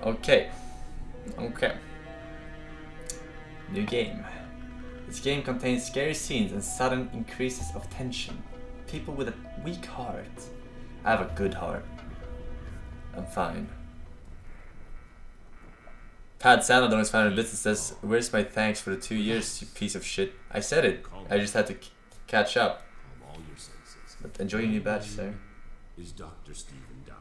Okay. Okay. New game. This game contains scary scenes and sudden increases of tension. People with a weak heart. I have a good heart. I'm fine. Tad Sanad on his family business says, "Where's my thanks for the 2 years, you piece of shit?" I said it. I just had to catch up. But enjoy your new badge, sir. Is Dr. Stephen down?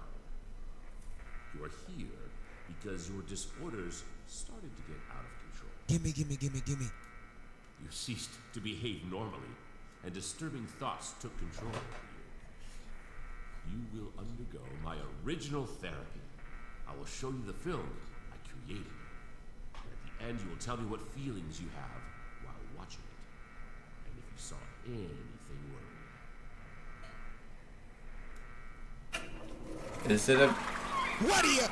You are here because your disorders started to get out of control. Gimme. You ceased to behave normally, and disturbing thoughts took control of you. You will undergo my original therapy. I will show you the film I created. And at the end, you will tell me what feelings you have while watching it. And if you saw anything worrying. Is it a... What are you?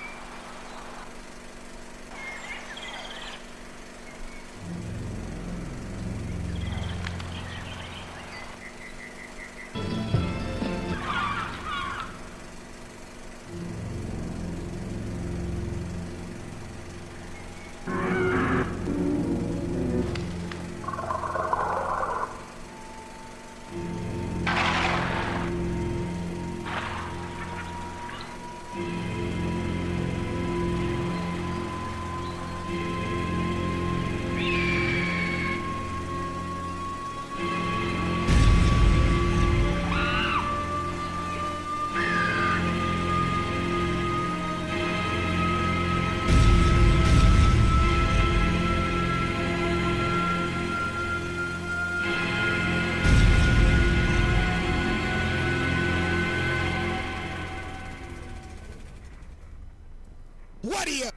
What are you?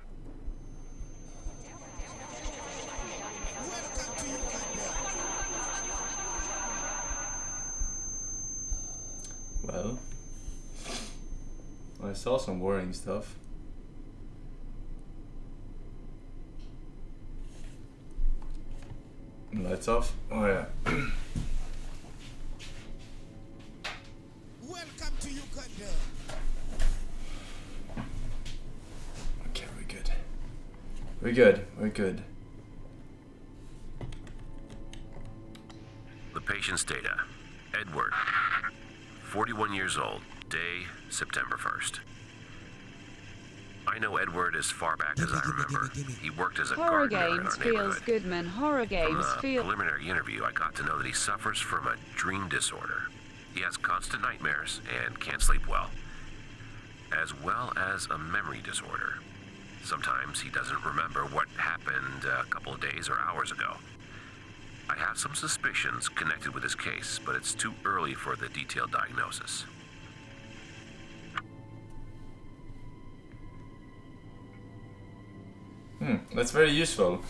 Well, I saw some worrying stuff. Lights off? Oh yeah. Welcome to Uganda. Okay, we're good. We're good. The patient's data. Edward, 41 years old, day September 1st. I know Edward as far back as I remember. He worked as a Horror gardener in games our feels neighborhood. good, man. Horror From games the feel. preliminary interview, I got to know that he suffers from a dream disorder. He has constant nightmares and can't sleep well as a memory disorder. Sometimes he doesn't remember what happened a couple of days or hours ago. I have some suspicions connected with his case, but it's too early for the detailed diagnosis. That's very useful.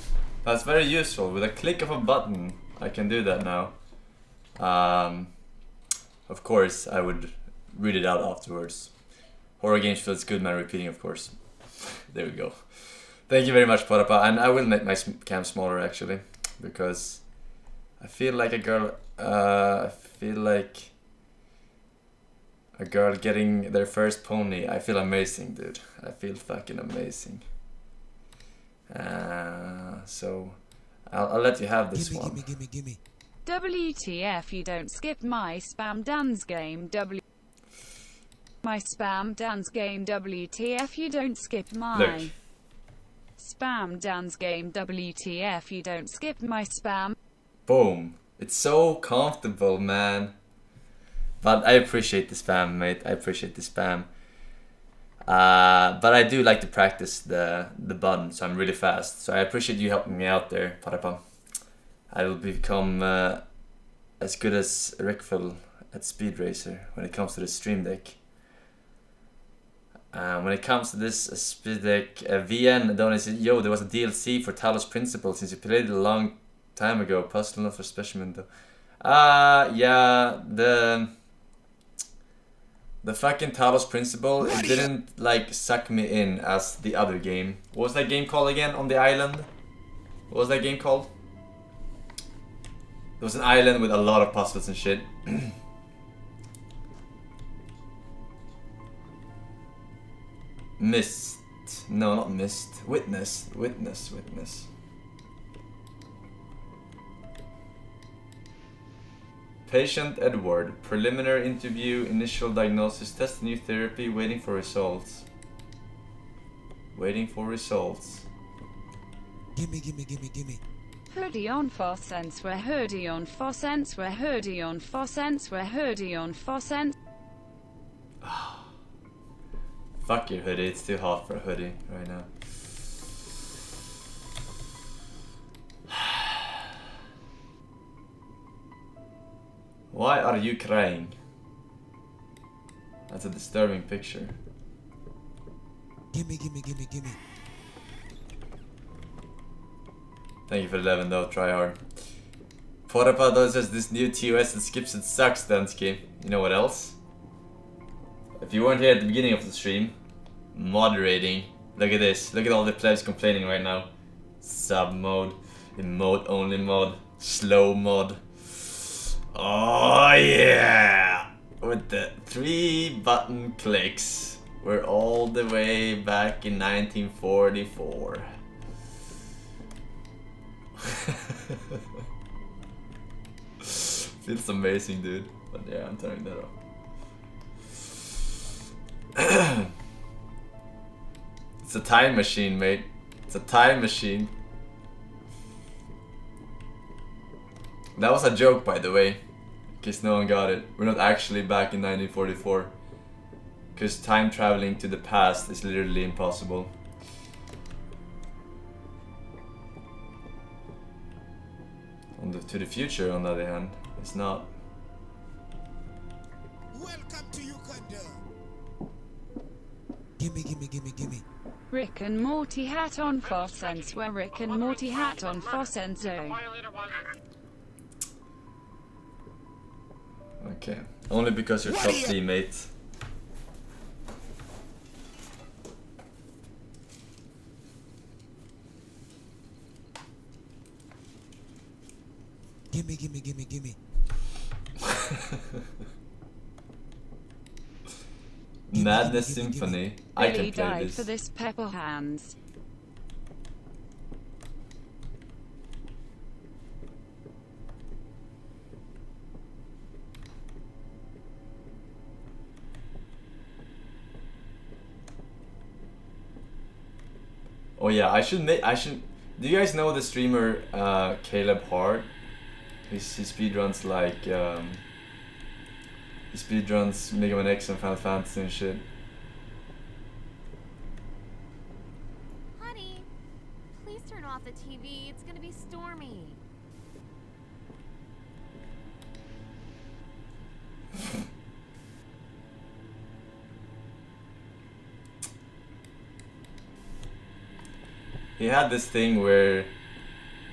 That's very useful. With a click of a button, I can do that now. Of course, I would read it out afterwards. Horror games feels good, man. Repeating, of course. There we go. Thank you very much, Parapa. And I will make my cam smaller, actually. Because I feel like a girl... I feel like a girl getting their first pony. I feel amazing, dude. I feel fucking amazing. So I'll let you have this one. Gimme. WTF, you don't skip my spam dance game. My spam dance game. WTF, you don't skip my Look. spam dance game. WTF, you don't skip my spam. Boom. It's so comfortable, man. But I appreciate the spam, mate. I appreciate the spam. But I do like to practice the button, so I'm really fast. So I appreciate you helping me out there, Parapa. I will become as good as Rickville at Speed Racer when it comes to the Stream Deck. When it comes to this Speed Deck, VN Adonis said, "Yo, there was a DLC for Talos Principle since you played it a long time ago. Puzzle not for specimen though." Yeah, the fucking Talos Principle, it didn't like suck me in as the other game. What was that game called again on the island? What was that game called? There was an island with a lot of puzzles and shit. No, not missed. Witnessed. Witness. Patient Edward. Preliminary interview, initial diagnosis, test new therapy, waiting for results. Waiting for results. Gimme. Hoodie on Fossens, we're hoodie on Fossens, we're hoodie on Fossens, we're hoodie on Fossens. Fuck your hoodie, it's too hot for a hoodie right now. Why are you crying? That's a disturbing picture. Gimme. Thank you for the 11 though, try hard. Porapado says this new TOS that skips it sucks, Dansky. You know what else? If you weren't here at the beginning of the stream, moderating. Look at this, look at all the plebs complaining right now. Sub mode, emote only mode, slow mode. Oh yeah! With the 3 button clicks. We're all the way back in 1944. Feels amazing, dude. But yeah, I'm turning that off. It's a time machine, mate. It's a time machine. That was a joke, by the way. In case no one got it. We're not actually back in 1944. Because time traveling to the past is literally impossible. To the future, on the other hand, it's not. Welcome to Uganda. Gimme. Rick and Morty hat on Fossens, we're Rick and Morty hat on Fossens. Okay. Only because you're top teammate. Gimme. Madness Symphony. I Billy can play died this. for this pepper hands. Oh yeah, I should. Do you guys know the streamer Caleb Hart? He speedruns like he speedruns Mega Man X and Final Fantasy and shit. Honey, please turn off the TV. It's gonna be stormy. He had this thing where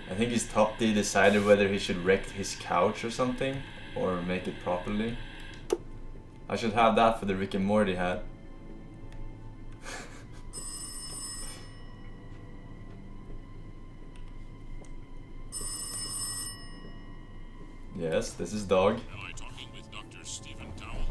I think his top D decided whether he should wreck his couch or something or make it properly. I should have that for the Rick and Morty hat. Yes, this is Dog. Am I talking with Dr. Stephen Cowell?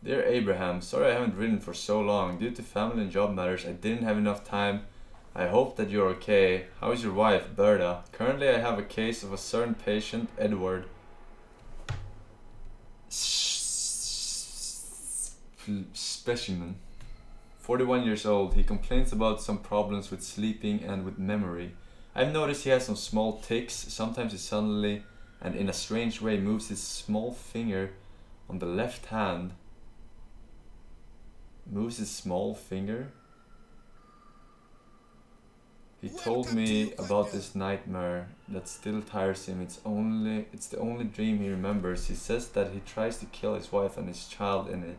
Dear Abraham, sorry I haven't written for so long. Due to family and job matters, I didn't have enough time. I hope that you're okay. How is your wife, Berta? Currently I have a case of a certain patient, Edward. Specimen. 41 years old. He complains about some problems with sleeping and with memory. I've noticed he has some small tics. Sometimes he suddenly and in a strange way moves his small finger on the left hand. Moves his small finger? He told me about this nightmare that still tires him. It's the only dream he remembers. He says that he tries to kill his wife and his child in it.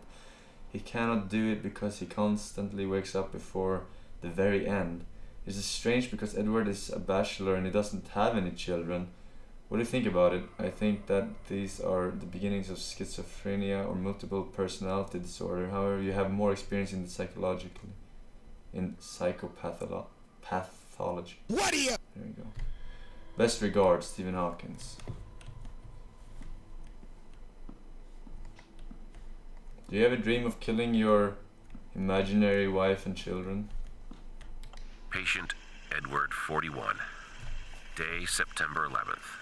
He cannot do it because he constantly wakes up before the very end. This is strange because Edward is a bachelor and he doesn't have any children. What do you think about it? I think that these are the beginnings of schizophrenia or multiple personality disorder. However, you have more experience in the psychological, in psychopathology. pathology. What are you? There we go. Best regards, Stephen Hawkins. Do you ever dream of killing your imaginary wife and children? Patient Edward 41. Day September 11th.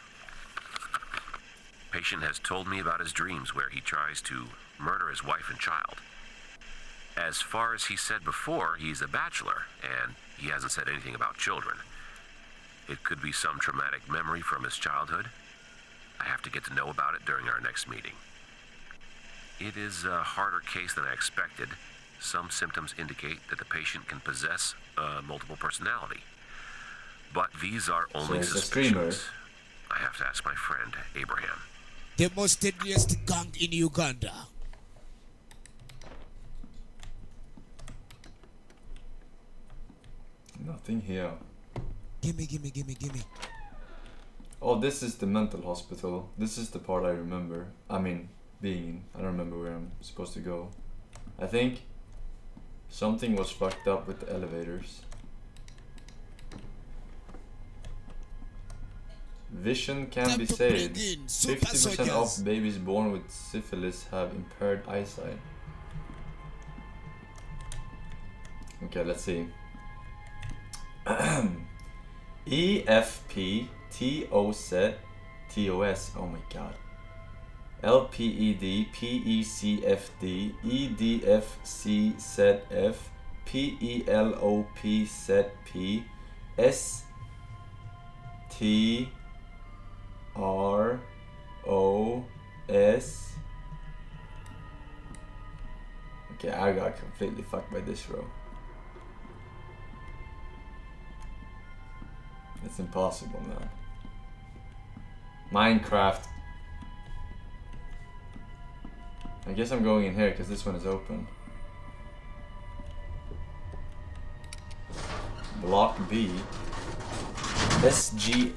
Patient has told me about his dreams where he tries to murder his wife and child. As far as he said before, he's a bachelor, and he hasn't said anything about children. It could be some traumatic memory from his childhood. I have to get to know about it during our next meeting. It is a harder case than I expected. Some symptoms indicate that the patient can possess multiple personality. But these are only he's a streamer. suspicions. I have to ask my friend, Abraham. The most deadliest gang in Uganda. Nothing here. Gimme, gimme, gimme, gimme. Oh, this is the mental hospital. This is the part I remember. I mean, being in. I don't remember where I'm supposed to go. I think something was fucked up with the elevators. Vision can Time be to saved. bring in super 50% soldiers. of babies born with syphilis have impaired eyesight. Okay, let's see. EFPTOS. Oh my god. LPED PECFD EDFCZF PELOPZP STROS. Okay, I got completely fucked by this row. It's impossible now. Minecraft. I guess I'm going in here because this one is open. Block B. SGJNR.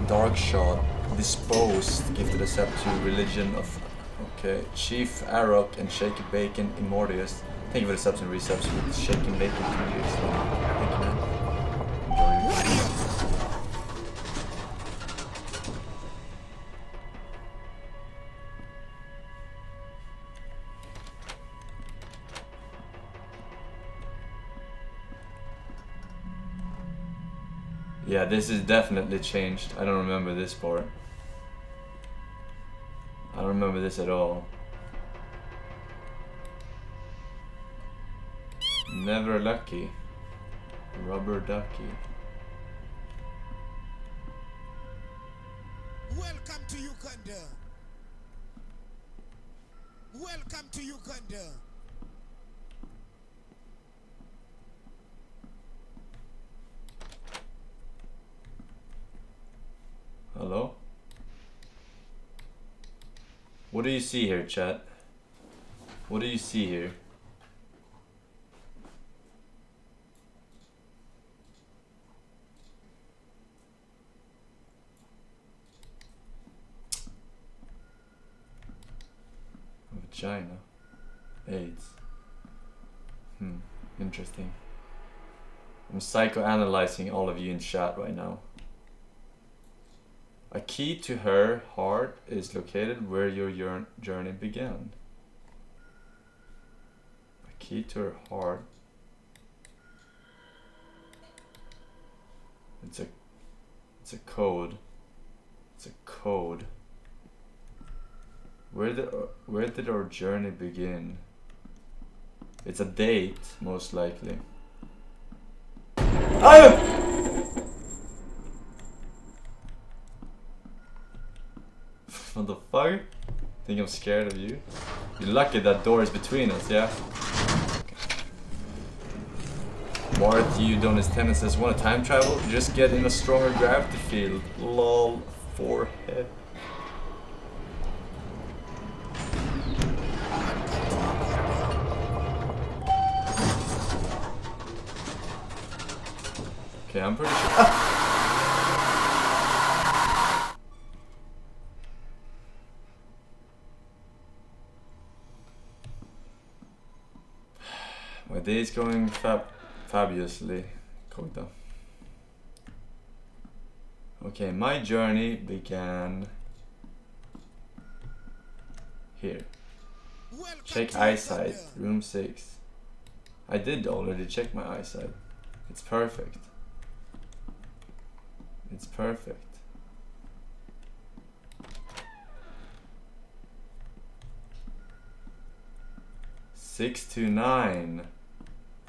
Dark Shot. Disposed. Gifted a scepter to religion of. Okay. Chief Arok and Shaky Bacon Immortius. Thank you for the subs and resubs with Shaky Bacon 2 years. Thank you, man. Enjoy your video. Yeah, this is definitely changed. I don't remember this part. I don't remember this at all. Never lucky. Rubber ducky. Welcome to Uganda. Welcome to Uganda. Hello? What do you see here, chat? What do you see here? Vagina. AIDS. Interesting. I'm psychoanalyzing all of you in chat right now. A key to her heart is located where your journey began. A key to her heart. It's a code. It's a code. Where did our journey begin? It's a date, most likely. Ah! What the fuck? Think I'm scared of you? You're lucky that door is between us, yeah? Marth, you don't his tenant says, wanna time travel? Just get in a stronger gravity field. Lol, forehead. Okay, I'm pretty sure. Ah! My day is going fabulously, Kogda. Okay, my journey began here. Welcome Check to eyesight, Uganda. room 6. I did already check my eyesight. It's perfect. It's perfect. Six to 9.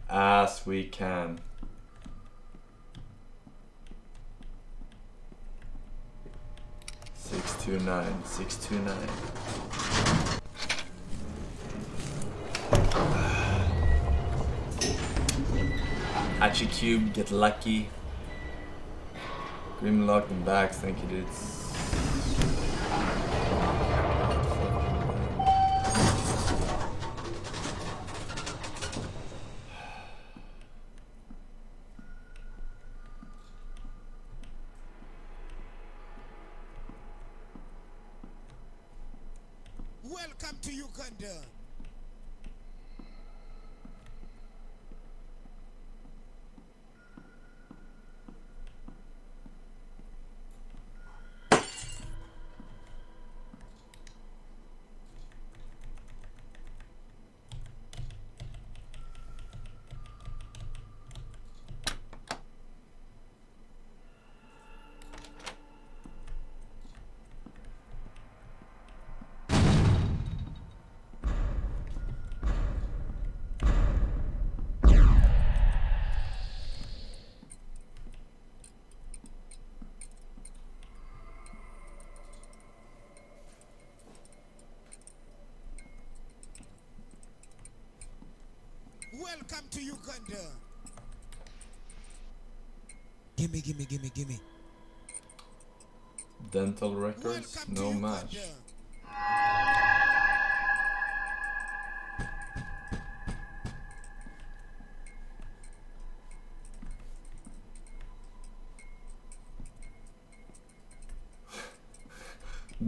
As we can. 629, 629. Hachi Cube, get lucky. Grimlock and back, thank you dudes. Welcome to Uganda. Welcome to Uganda. Gimme, gimme, gimme, gimme. Dental records, Welcome no to match. Uganda.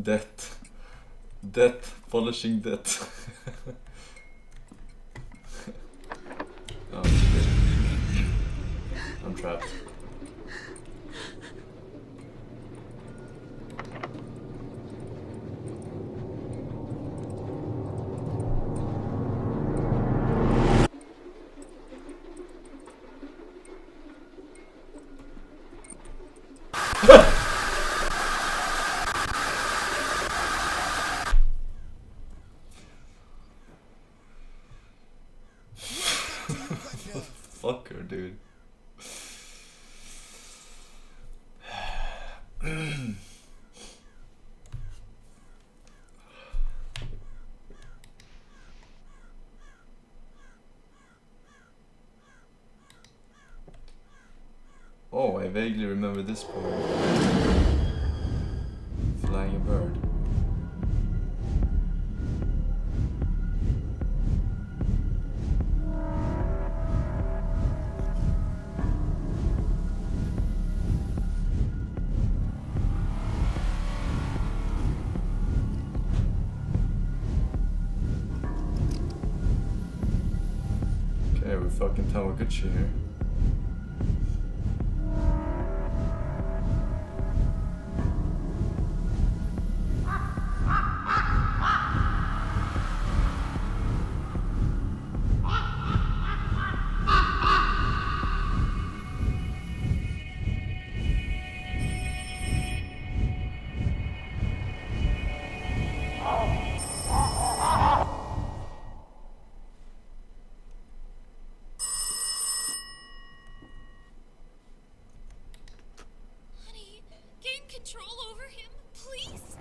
Death. Death, polishing death. Oh shit. I'm trapped. Fucker, dude. Oh, I vaguely remember this part. Flying a bird. Okay, we're fucking Tamaguchi here. Honey, gain control over him, please.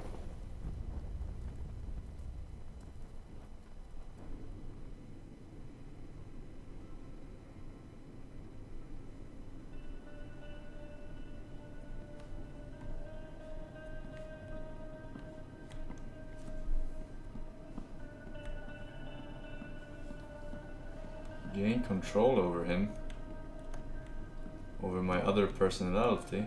Gain control over him. Over my other personality.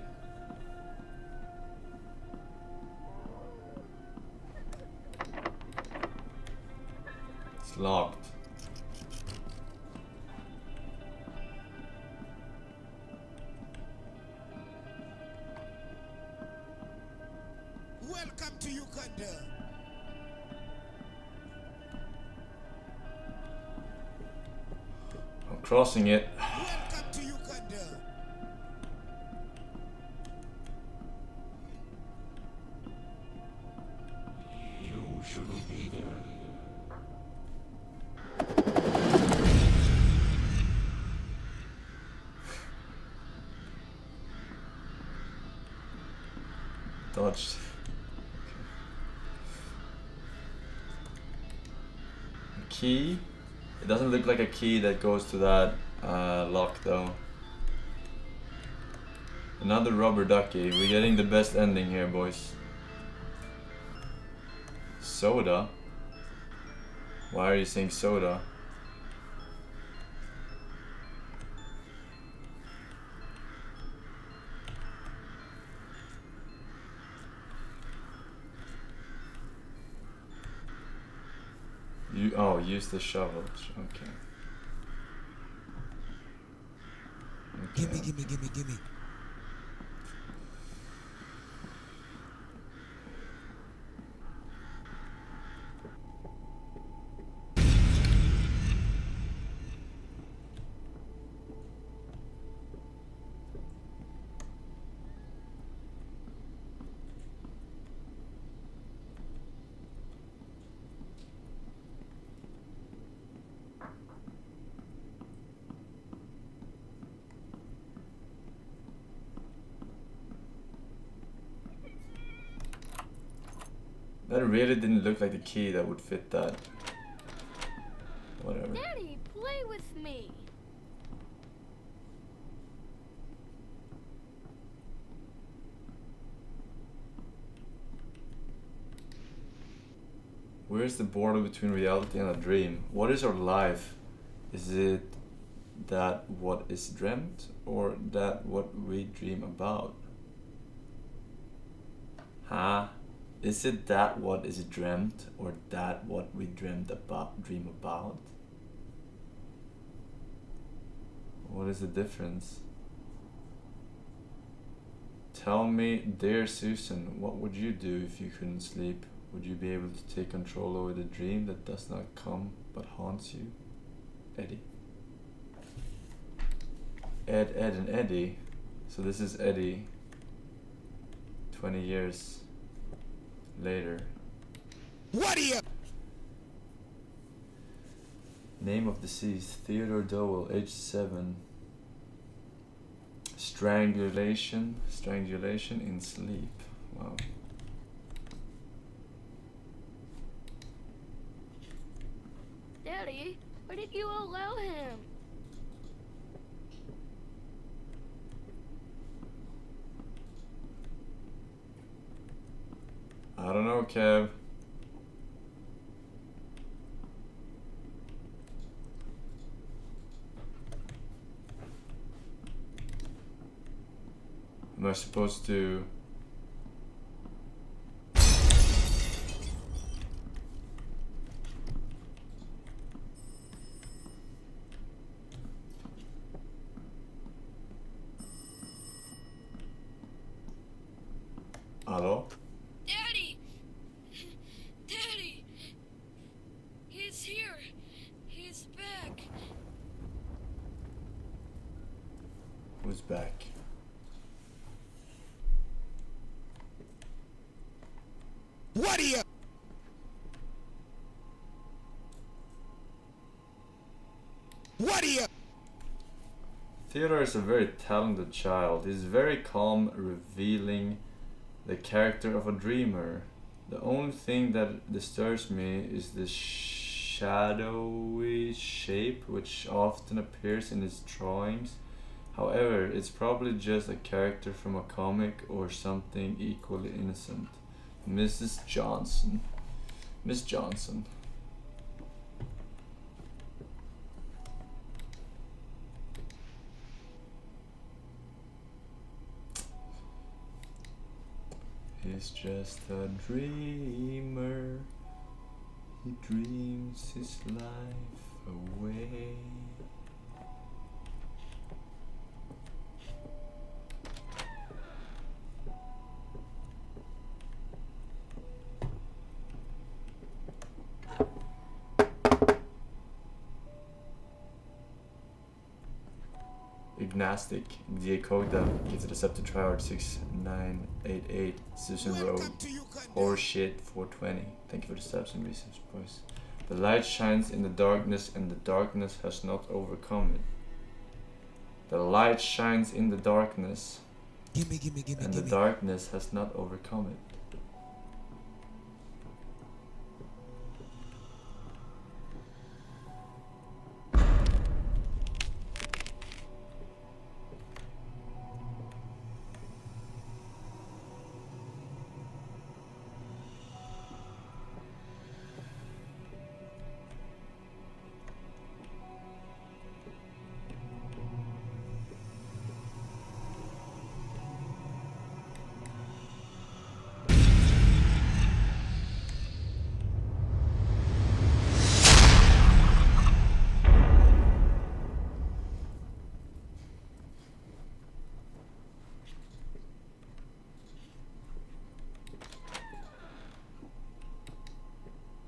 It's locked. Welcome to Uganda. I'm crossing it. Welcome to Uganda. Dodged. A key? It doesn't look like a key that goes to that lock though. Another rubber ducky. We're getting the best ending here, boys. Soda? Why are you saying soda? Oh, use the shovel. Okay. Gimme, gimme, gimme, gimme. That really didn't look like the key that would fit that. Whatever. Daddy, play with me. Where's the border between reality and a dream? What is our life? Is it that what is dreamt or that what we dream about? Huh? Is it that what is dreamt or that what we dream about? What is the difference? Tell me, dear Susan, what would you do if you couldn't sleep? Would you be able to take control over the dream that does not come but haunts you? Eddie. Ed, and Eddie. So this is Eddie 20 years later. What are you? Name of deceased, Theodore Dowell, age 7. Strangulation in sleep. Wow. Daddy, why did you allow him? I don't know, Kev. Am I supposed to... Hello? Daddy! Daddy! He's here! He's back! Who's back? What are you? What are you? Theodore is a very talented child. He's very calm, revealing the character of a dreamer. The only thing that disturbs me is the shadowy shape which often appears in his drawings. However, it's probably just a character from a comic or something equally innocent. Mrs. Johnson. Miss Johnson. He's just a dreamer. He dreams his life away. Ignostic, Diacoda, gives it a sub to Tryhard 6988, Susan Road, Welcome to Uganda. Horseshit 420. Thank you for the subs and resubs, boys. The light shines in the darkness, and the darkness has not overcome it. The light shines in the darkness, Gimme. and the darkness has not overcome it.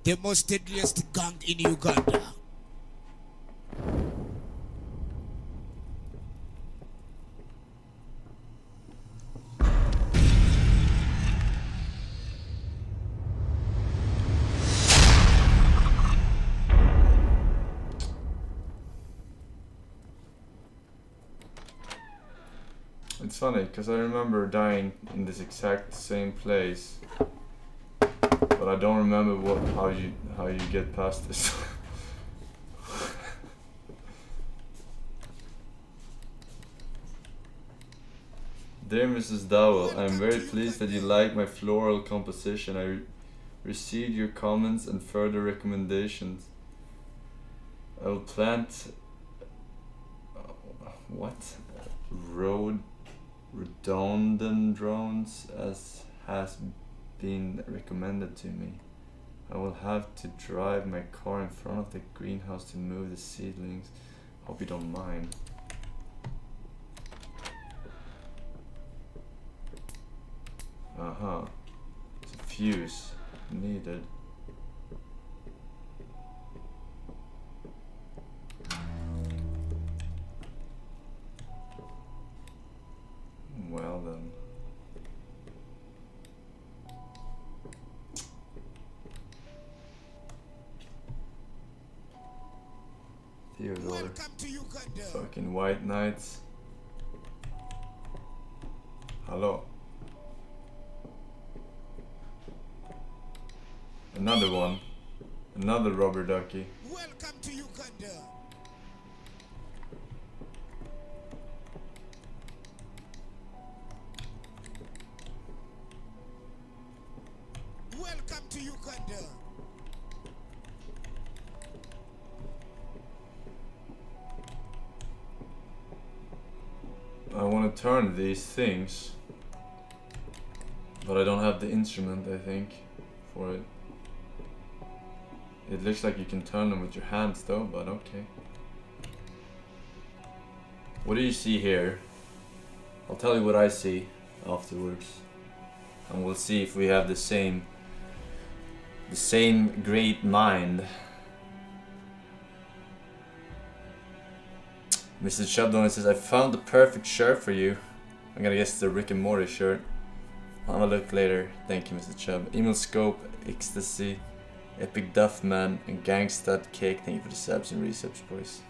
The most deadliest gang in Uganda. It's funny, because I remember dying in this exact same place, but I don't remember how you get past this. Dear Mrs. Dowell, I am very pleased that you like my floral composition. I received your comments and further recommendations. I will plant rhododendrons as has been recommended to me. I will have to drive my car in front of the greenhouse to move the seedlings. Hope you don't mind. It's a fuse needed. Well then. Theodore. Welcome to Uganda. Fucking white knights. Hello. Another one. Another rubber ducky. Welcome to Uganda. Welcome to Uganda. I want to turn these things, but I don't have the instrument, I think, for it. It looks like you can turn them with your hands though, but okay. What do you see here? I'll tell you what I see afterwards. And we'll see if we have the same great mind. Mr. Chubdon says, I found the perfect shirt for you. I'm gonna guess it's the Rick and Morty shirt. I'll have a look later. Thank you, Mr. Chubb. Emil Scope, Ecstasy, Epic Duffman, and Gangstad Cake. Thank you for the subs and resubs, boys.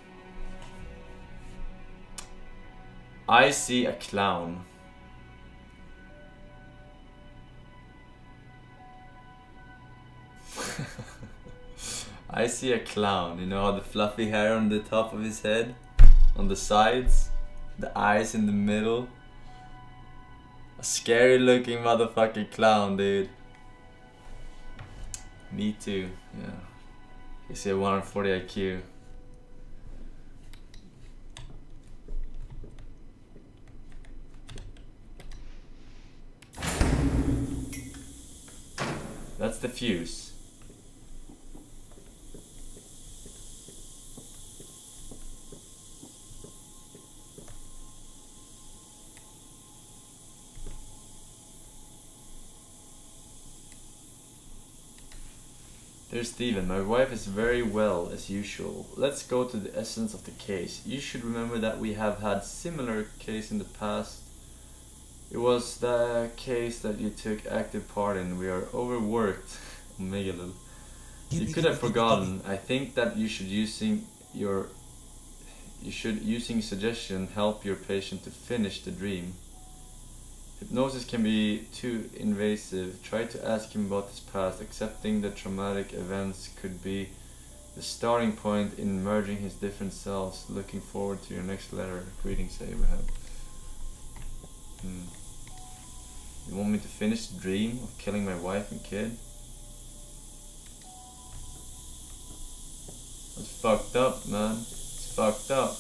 I see a clown. I see a clown. You know how the fluffy hair on the top of his head? On the sides? The eyes in the middle? A scary looking motherfucking clown, dude. Me too, yeah. You see a 140 IQ. That's the fuse. Dear Stephen, my wife is very well as usual. Let's go to the essence of the case. You should remember that we have had similar case in the past. It was the case that you took active part in. We are overworked. Megalil. You could have forgotten. I think that you should using suggestion help your patient to finish the dream. Hypnosis can be too invasive. Try to ask him about his past. Accepting the traumatic events could be the starting point in merging his different selves. Looking forward to your next letter. Greetings, Abraham. You want me to finish the dream of killing my wife and kid? That's fucked up, man. It's fucked up.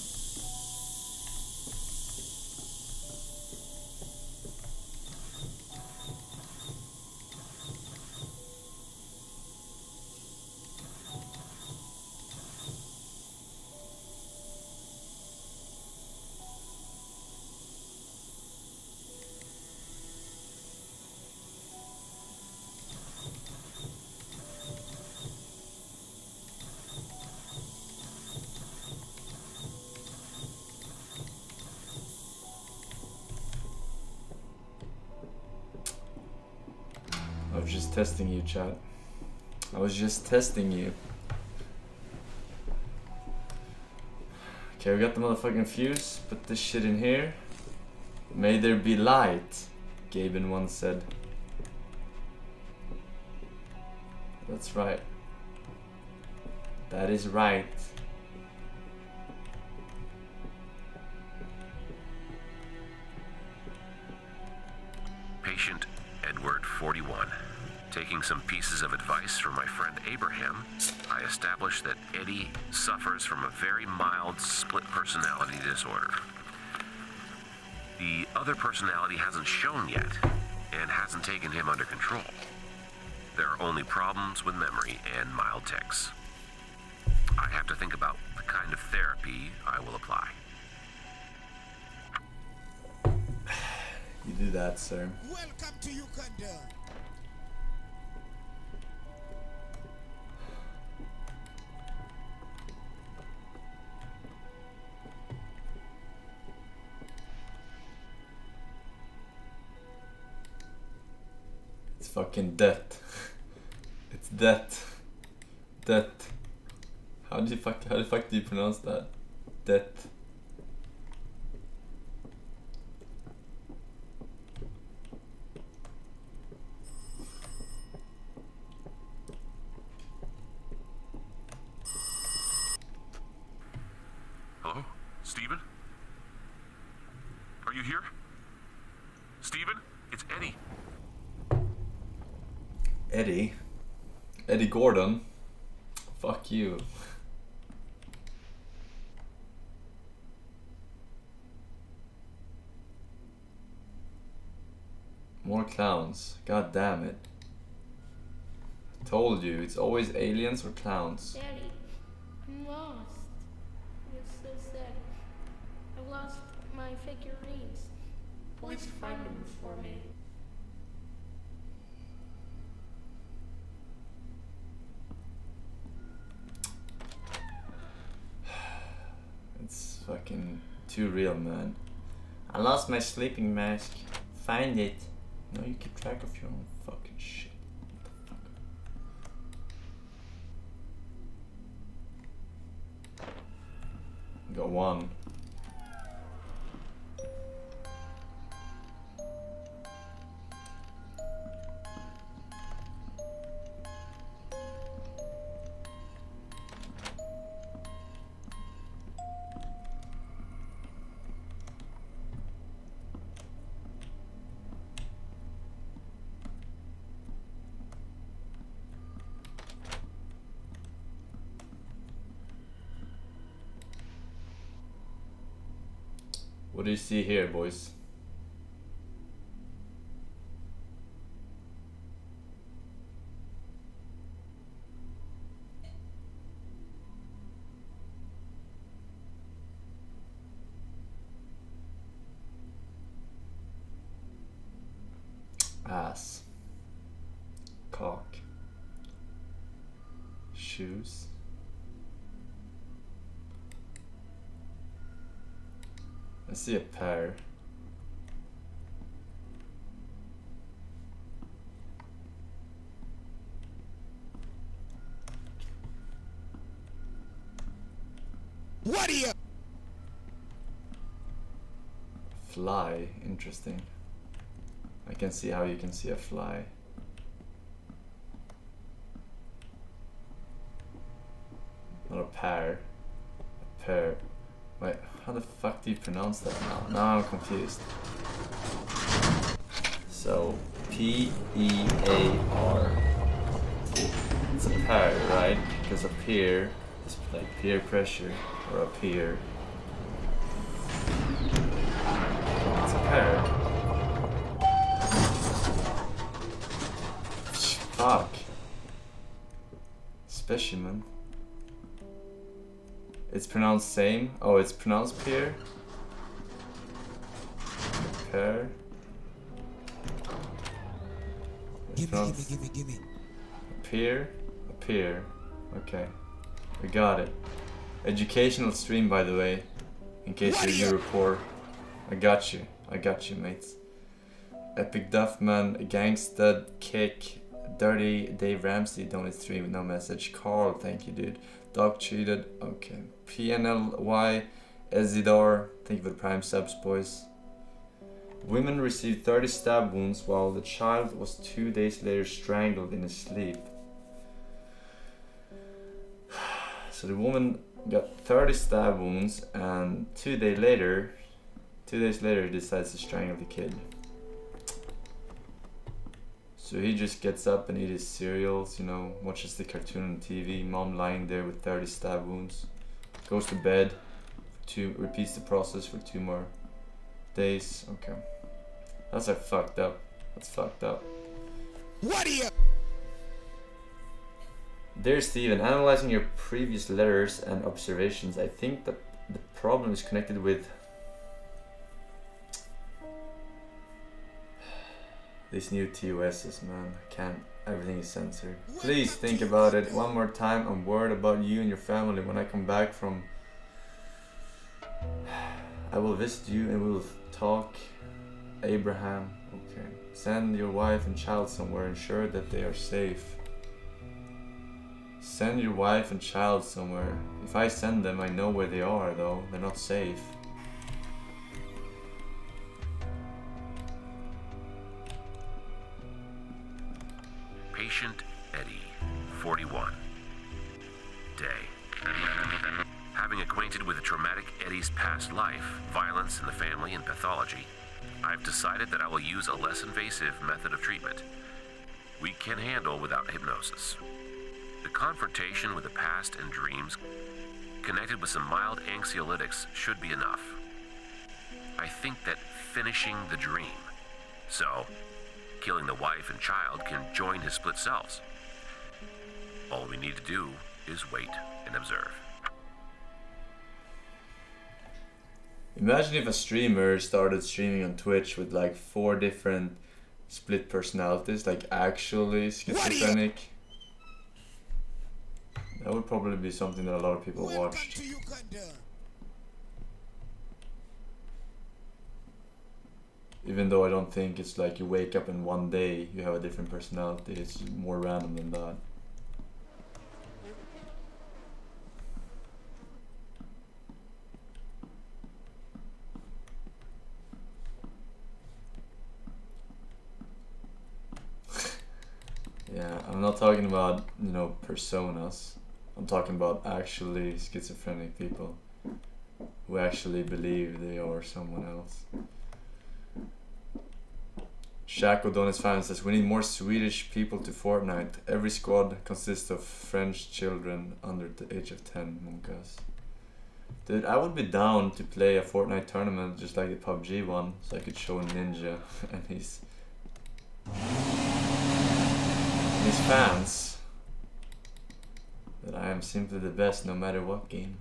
I was just testing you, chat. I was just testing you. Okay, we got the motherfucking fuse. Put this shit in here. May there be light, Gaben once said. That's right. That is right. Patient Edward, 41. Taking some pieces of advice from my friend Abraham, I established that Eddie suffers from a very mild split personality disorder. The other personality hasn't shown yet and hasn't taken him under control. There are only problems with memory and mild tics. I have to think about the kind of therapy I will apply. You do that, sir. Welcome to Uganda. It's fucking death. It's death. Death. How the fuck do you pronounce that? Death. Hello? Stephen? Are you here? Stephen? It's Eddie. Eddie? Eddie Gordon? Fuck you. More clowns. God damn it. I told you, it's always aliens or clowns. Daddy, I'm lost. It's so sad. I've lost my figurines. Please find them for me. It's fucking too real, man. I lost my sleeping mask. Find it. No, you keep track of your own fucking shit. What the fuck? Got one. What do you see here, boys? Ass. Cock. shoes. I see a pair. What are you? Fly, interesting. I can see how you can see a fly. Not a pair. A pair. Wait, how the fuck do you pronounce that now? Now I'm confused. So, P-E-A-R. It's a pair, right? Because a peer is like peer pressure, or a peer. It's a pair. Fuck. Specimen. It's pronounced same. Oh, it's pronounced peer. Pair. It's pronounced Give me. peer. A peer. Okay. We got it. Educational stream, by the way. In case you're new report. I got you, mates. Epic Duffman, Gangsta Kick, Dirty Dave Ramsey, donate stream with no message. Carl, thank you, dude. Dog cheated, okay. PNLY, Ezidar, thank you for the prime subs, boys. Women received 30 stab wounds while the child was 2 days later strangled in his sleep. So the woman got 30 stab wounds, and 2 days later, he decides to strangle the kid. So he just gets up and eats his cereals, you know, watches the cartoon on TV, mom lying there with 30 stab wounds, goes to bed, repeats the process for 2 more days. Okay. That's like fucked up. That's fucked up. What are you? Dear Steven, analyzing your previous letters and observations, I think that the problem is connected with these new TOSs, man. I can't, everything is censored. Please think about it one more time. I'm worried about you and your family. When I come back from, I will visit you and we will talk. Abraham, okay. Send your wife and child somewhere, ensure that they are safe. Send your wife and child somewhere. If I send them, I know where they are though. They're not safe. Patient Eddie, 41. Day. Having acquainted with the traumatic Eddie's past life, violence in the family, and pathology, I've decided that I will use a less invasive method of treatment we can handle without hypnosis. The confrontation with the past and dreams, connected with some mild anxiolytics, should be enough. I think that finishing the dream, so killing the wife and child, can join his split selves. All we need to do is wait and observe. Imagine if a streamer started streaming on Twitch with like 4 different split personalities, like actually schizophrenic. That would probably be something that a lot of people watched. Even though I don't think it's like you wake up and one day you have a different personality, it's more random than that. Yeah, I'm not talking about, you know, personas. I'm talking about actually schizophrenic people who actually believe they are someone else. Shaq O'Donnell's fan says, we need more Swedish people to Fortnite. Every squad consists of French children under the age of 10, Monkas. Dude, I would be down to play a Fortnite tournament just like the PUBG one, so I could show Ninja and his fans that I am simply the best no matter what game.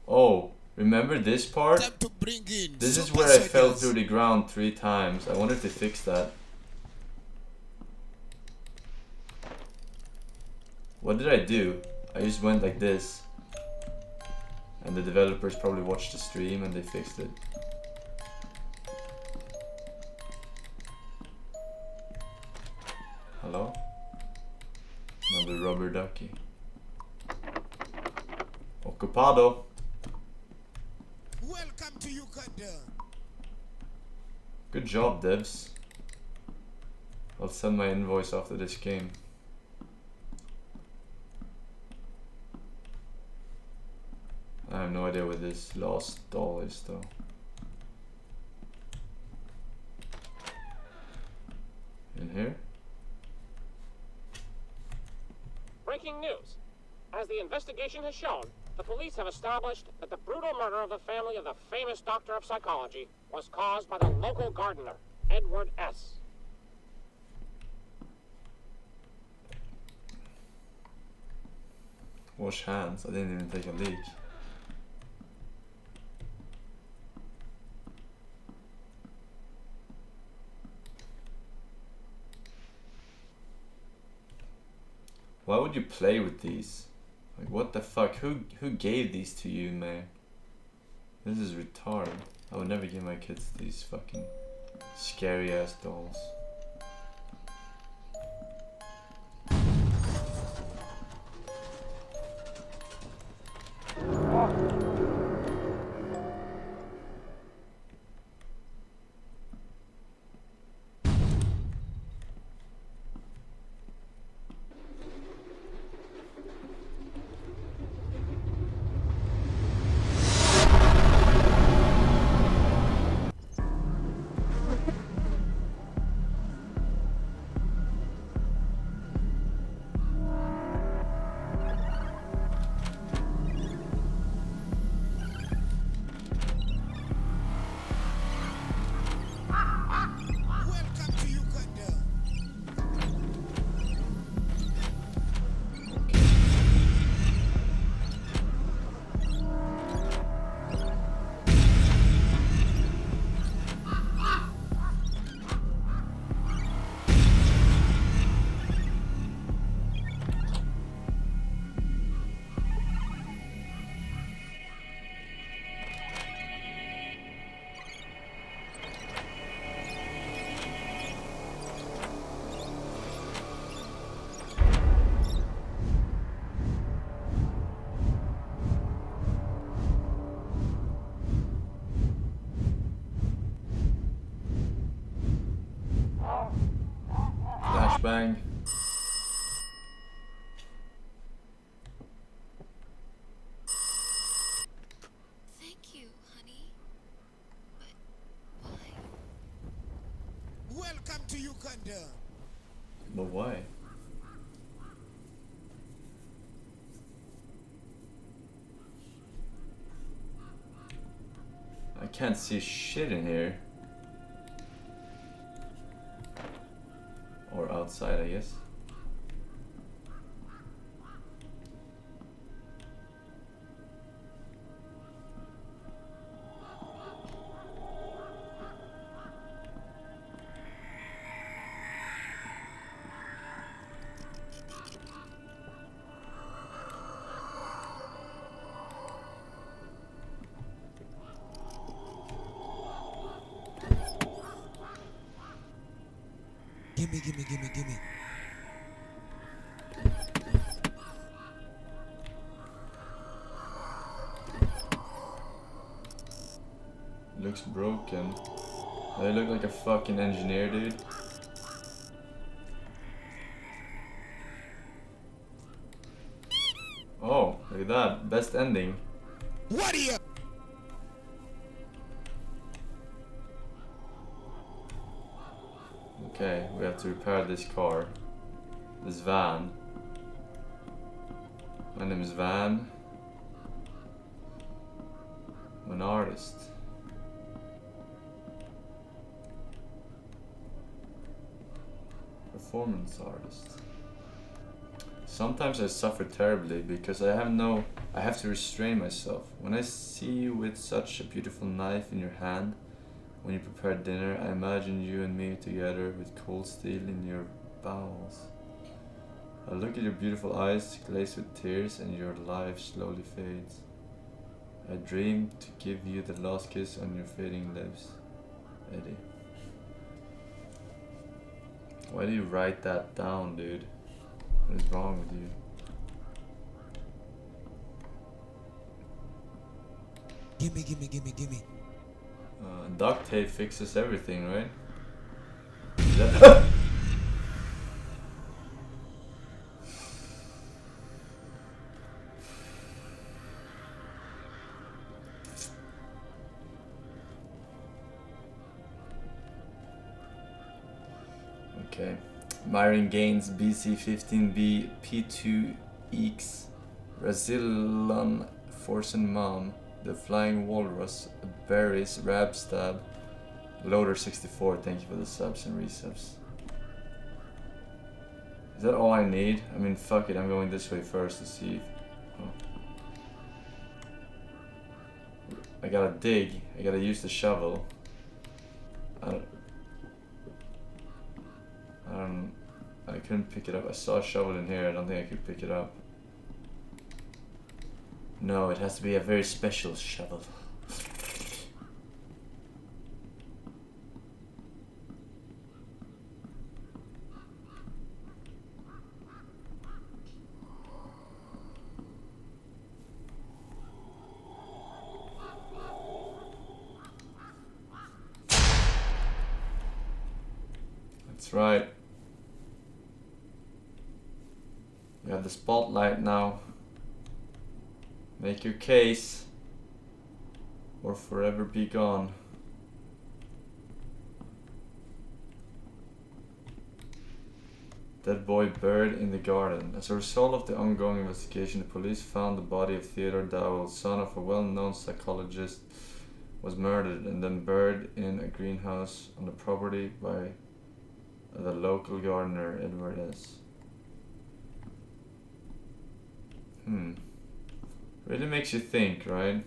Oh, remember this part? This is where I fell through the ground 3 times. I wonder if they fixed that. What did I do? I just went like this. And the developers probably watched the stream and they fixed it. Hello? Another rubber ducky. Occupado. Welcome to Uganda. Good job, devs. I'll send my invoice after this game. I have no idea what this last doll is though. In here? Breaking news. As the investigation has shown, the police have established that the brutal murder of the family of the famous doctor of psychology was caused by the local gardener, Edward S. Wash hands. I didn't even take a leak. Why would you play with these? Like what the fuck? Who gave these to you, man? This is retarded. I would never give my kids these fucking scary ass dolls. Welcome to Uganda. Flashbang. Thank you, honey. But why? Welcome to Uganda. But why? I can't see shit in here. Or outside, I guess. Gimme. Looks broken. They look like a fucking engineer, dude. Oh, look at that. Best ending. What are you? Okay, we have to repair this car. This van. My name is Van. I'm an artist. Performance artist. Sometimes I suffer terribly because I have to restrain myself. When I see you with such a beautiful knife in your hand, when you prepare dinner, I imagine you and me together with cold steel in your bowels. I look at your beautiful eyes, glazed with tears, and your life slowly fades. I dream to give you the last kiss on your fading lips, Eddie. Why do you write that down, dude? What is wrong with you? Gimme, gimme, gimme, gimme. Duct tape fixes everything, right? Is that Okay. Myron Gaines BC15B P2X Brazilian Forsen Mom The Flying Walrus Berries Rabstab Loader 64, thank you for the subs and resubs. Is that all I need? I mean, fuck it, I'm going this way first to see if... Oh. I gotta dig, I gotta use the shovel. I couldn't pick it up. I saw a shovel in here, I don't think I could pick it up. No, it has to be a very special shovel. That's right. You have the spotlight now. Make your case, or forever be gone. Dead boy buried in the garden. As a result of the ongoing investigation, the police found the body of Theodore Dowell, son of a well-known psychologist, was murdered and then buried in a greenhouse on the property by the local gardener, Edward S. Really makes you think, right?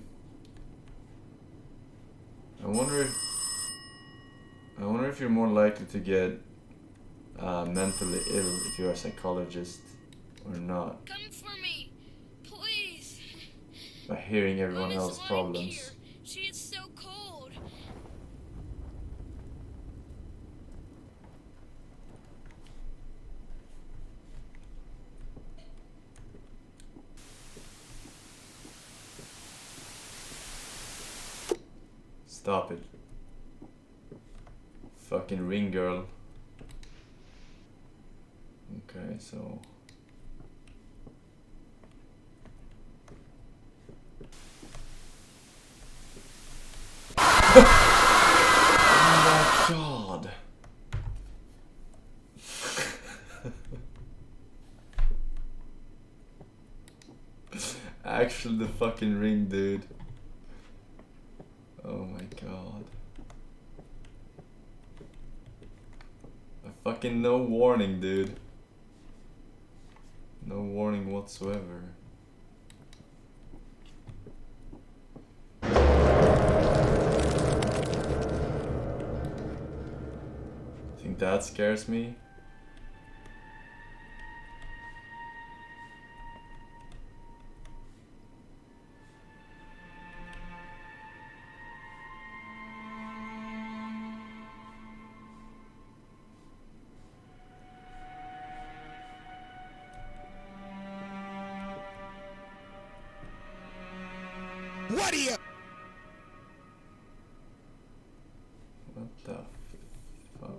I wonder if you're more likely to get mentally ill if you're a psychologist or not. Come for me, please. By hearing everyone Mom is else's lying problems. here. She is so cold. Stop it. Fucking ring girl. Okay, so... Oh my god. Actually the fucking ring, dude. Oh my god. A fucking no warning, dude. No warning whatsoever. Think that scares me? What are you? What the fuck?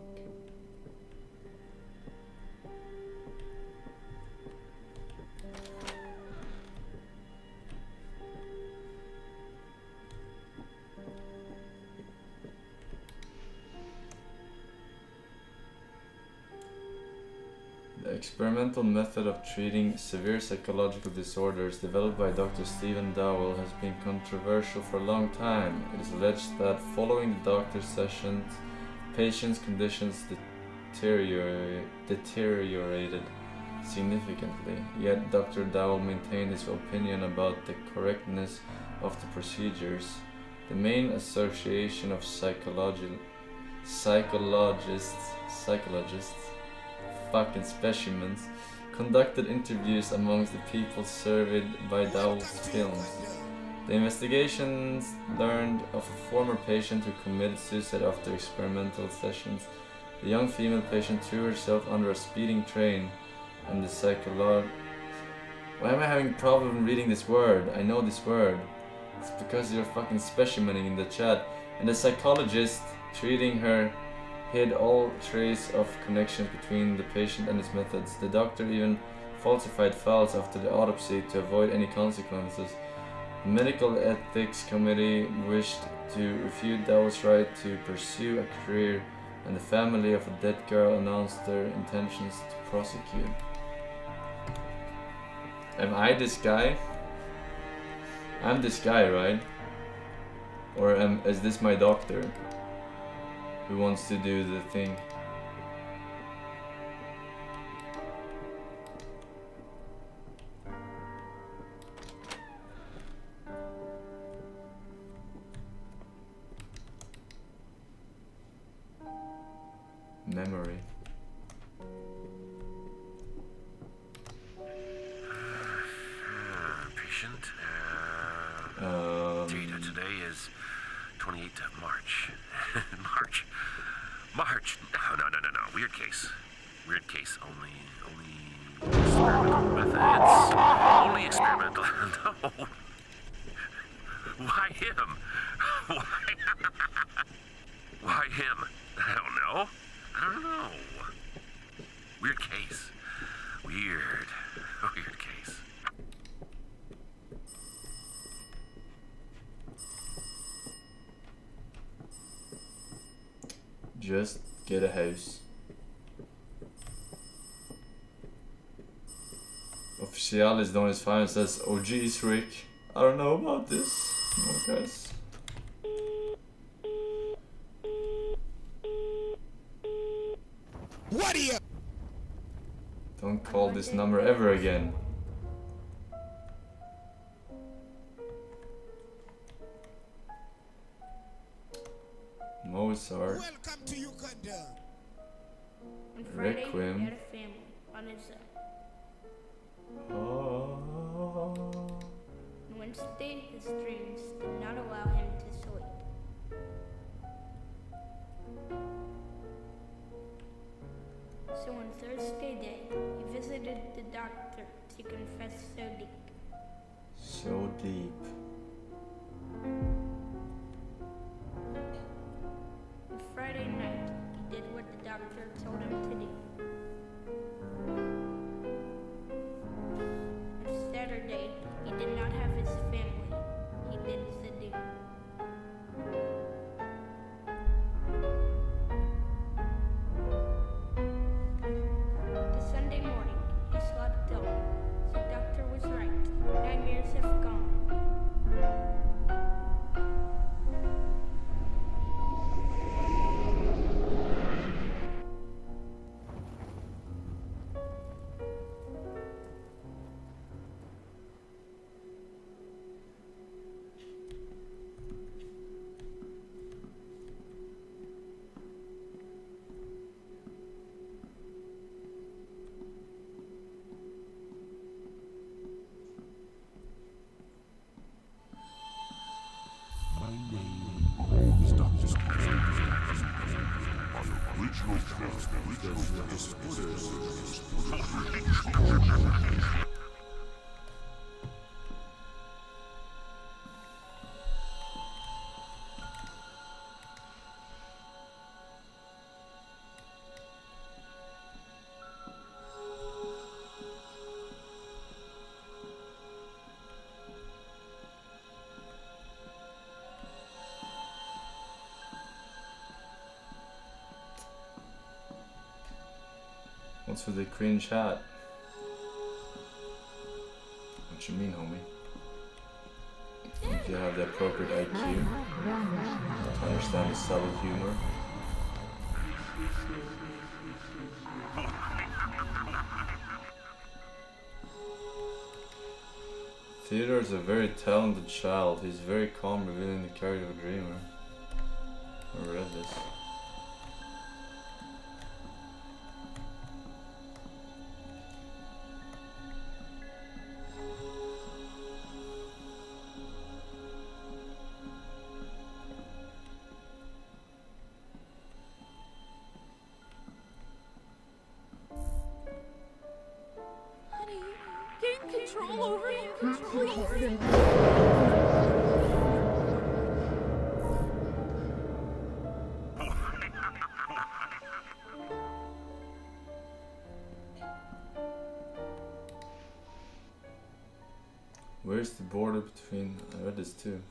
The experimental method of treating severe psychological disorders developed by Dr. Stephen Dowell has been controversial for a long time. It is alleged that following the doctor's sessions, patients' conditions deteriorated significantly. Yet Dr. Dowell maintained his opinion about the correctness of the procedures. The main association of psychologists, fucking specimens, conducted interviews amongst the people surveyed by Dowell's films. The investigations learned of a former patient who committed suicide after experimental sessions. The young female patient threw herself under a speeding train, and the psycholog... Why am I having a problem reading this word? I know this word. It's because you're fucking specimening in the chat. And the psychologist treating her hid all trace of connection between the patient and his methods. The doctor even falsified files after the autopsy to avoid any consequences. The medical ethics committee wished to refute Dowell's right to pursue a career, and the family of a dead girl announced their intentions to prosecute. Am I this guy? I'm this guy, right? Or is this my doctor who wants to do the thing? Memory. Patient. Data today is 28th of March. March. No. Weird case. Only experimental methods. Only experimental. No. Why him? Why him? I don't know. Weird case. Weird case. Just get a house. Official is down his fire and says, "Oh geez, Rick, I don't know about this." No, guys. What are you? Don't call this number ever again. Mozart. Welcome to Uganda. On Friday, Requiem. he had a family on his own. Oh. On Wednesday, his dreams did not allow him to sleep. So on Thursday day, he visited the doctor to confess so deep. So deep. On Friday night, he did what the doctor told him to do. On Saturday, he did not have his family. He did the do. The Sunday morning, he slept ill. The doctor was right. Nightmares have gone. What's with the cringe hat? What you mean, homie? Think you have the appropriate IQ to understand the subtle humor? Theodore is a very talented child. He's very calm, revealing the character of a dreamer. I read this. Where's the border between... I read this too.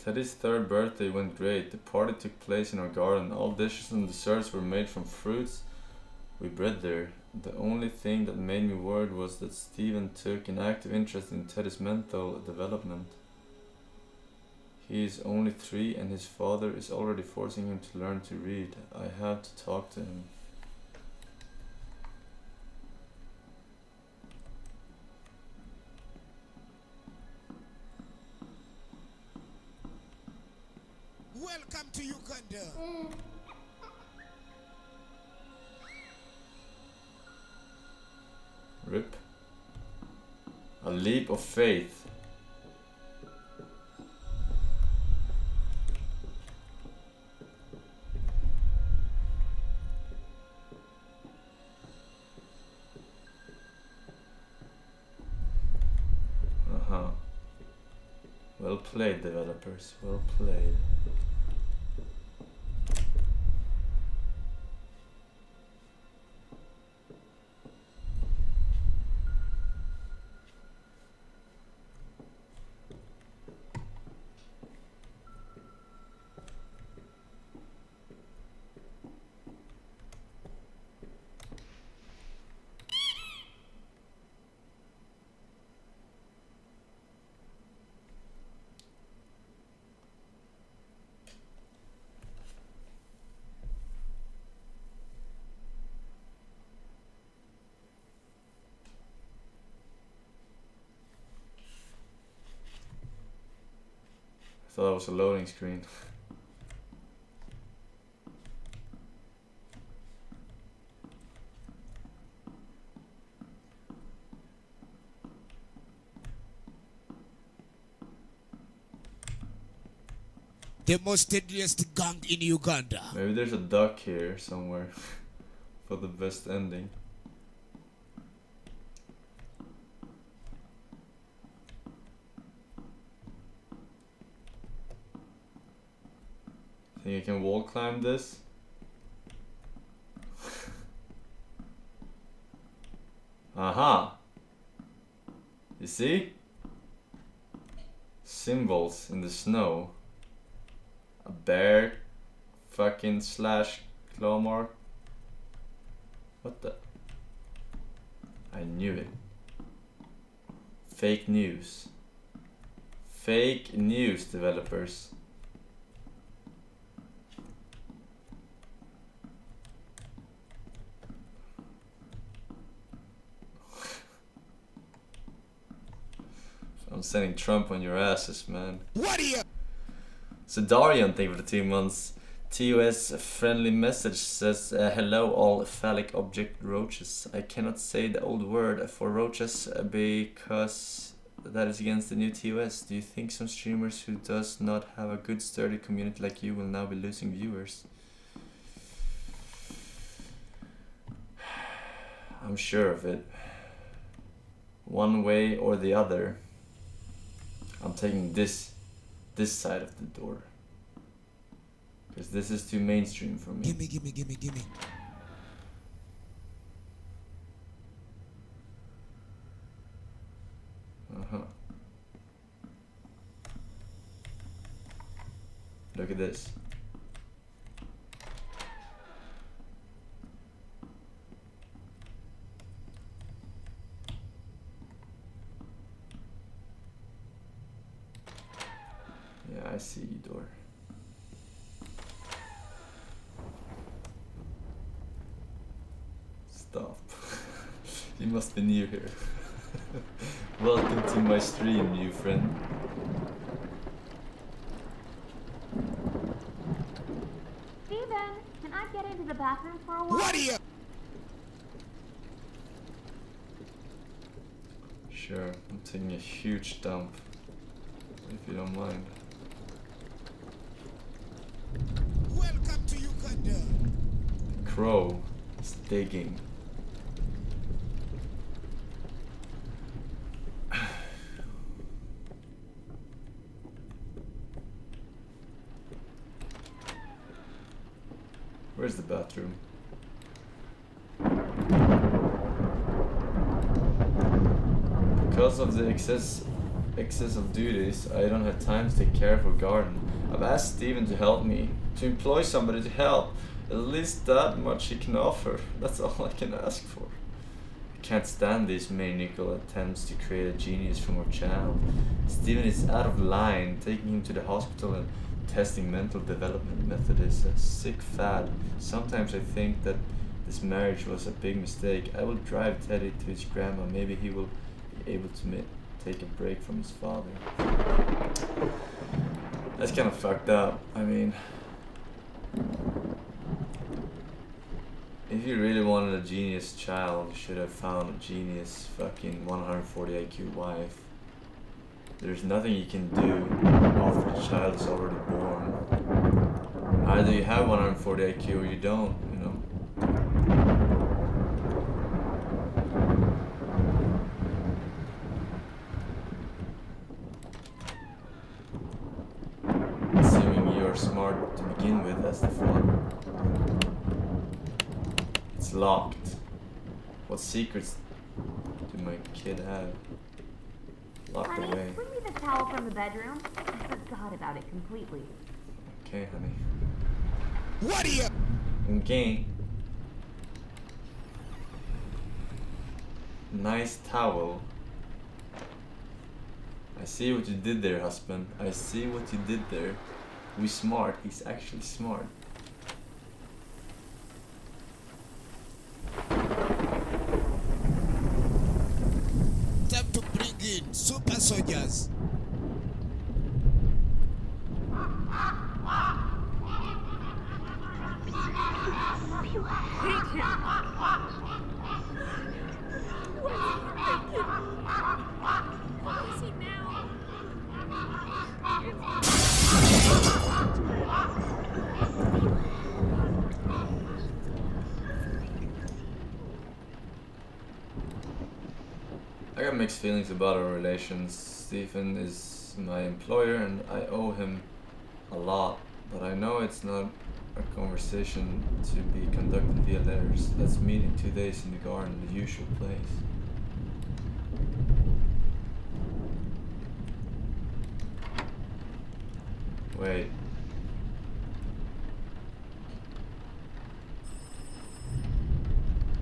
Teddy's 3rd birthday went great. The party took place in our garden. All dishes and desserts were made from fruits we bred there. The only thing that made me worried was that Steven took an active interest in Teddy's mental development. He is only 3 and his father is already forcing him to learn to read. I have to talk to him. Welcome to Uganda. Rip. A leap of faith. Well played, developers. Well played. I thought that was a loading screen. The most deadliest gang in Uganda. Maybe there's a duck here somewhere for the best ending. Think you can wall climb this? Aha! You see? Symbols in the snow. A bear fucking slash claw mark. What the? I knew it. Fake news. Fake news, developers. I'm sending Trump on your asses, man. What are you? So Darian, thank you for the 2 months. TOS friendly message says, hello all phallic object roaches. I cannot say the old word for roaches because that is against the new TOS. Do you think some streamers who does not have a good sturdy community like you will now be losing viewers? I'm sure of it. One way or the other. I'm taking this side of the door. Because this is too mainstream for me. Gimme, gimme, gimme, gimme. Look at this. Yeah, I see you, door. Stop. You must be new here. Welcome to my stream, new friend. Steven, can I get into the bathroom for a while? What are you? Sure, I'm taking a huge dump. If you don't mind. Welcome to Uganda. The crow is digging. Where's the bathroom? because of the excess of duties, I don't have time to take care of our garden. I've asked Steven to help me, to employ somebody to help. At least that much he can offer. That's all I can ask for. I can't stand these maniacal attempts to create a genius from our child. Steven is out of line. Taking him to the hospital and testing mental development method is a sick fad. Sometimes I think that this marriage was a big mistake. I will drive Teddy to his grandma. Maybe he will be able to take a break from his father. That's kind of fucked up. I mean, if you really wanted a genius child, you should have found a genius fucking 140 IQ wife. There's nothing you can do after the child is already born. Either you have 140 IQ or you don't, you know. Assuming you're smart to begin with as the father. It's locked. What secrets do my kid have? Locked Honey, away. bring me the towel from the bedroom. I forgot about it completely. Okay, honey. What are you? Okay. Nice towel. I see what you did there, husband. I see what you did there. We smart. He's actually smart. Time to bring in super soldiers. What is he now? I got mixed feelings about our relations. Stephen is my employer and I owe him a lot, but I know it's not a conversation to be conducted via letters. Let's meet in 2 days in the garden, the usual place. Wait.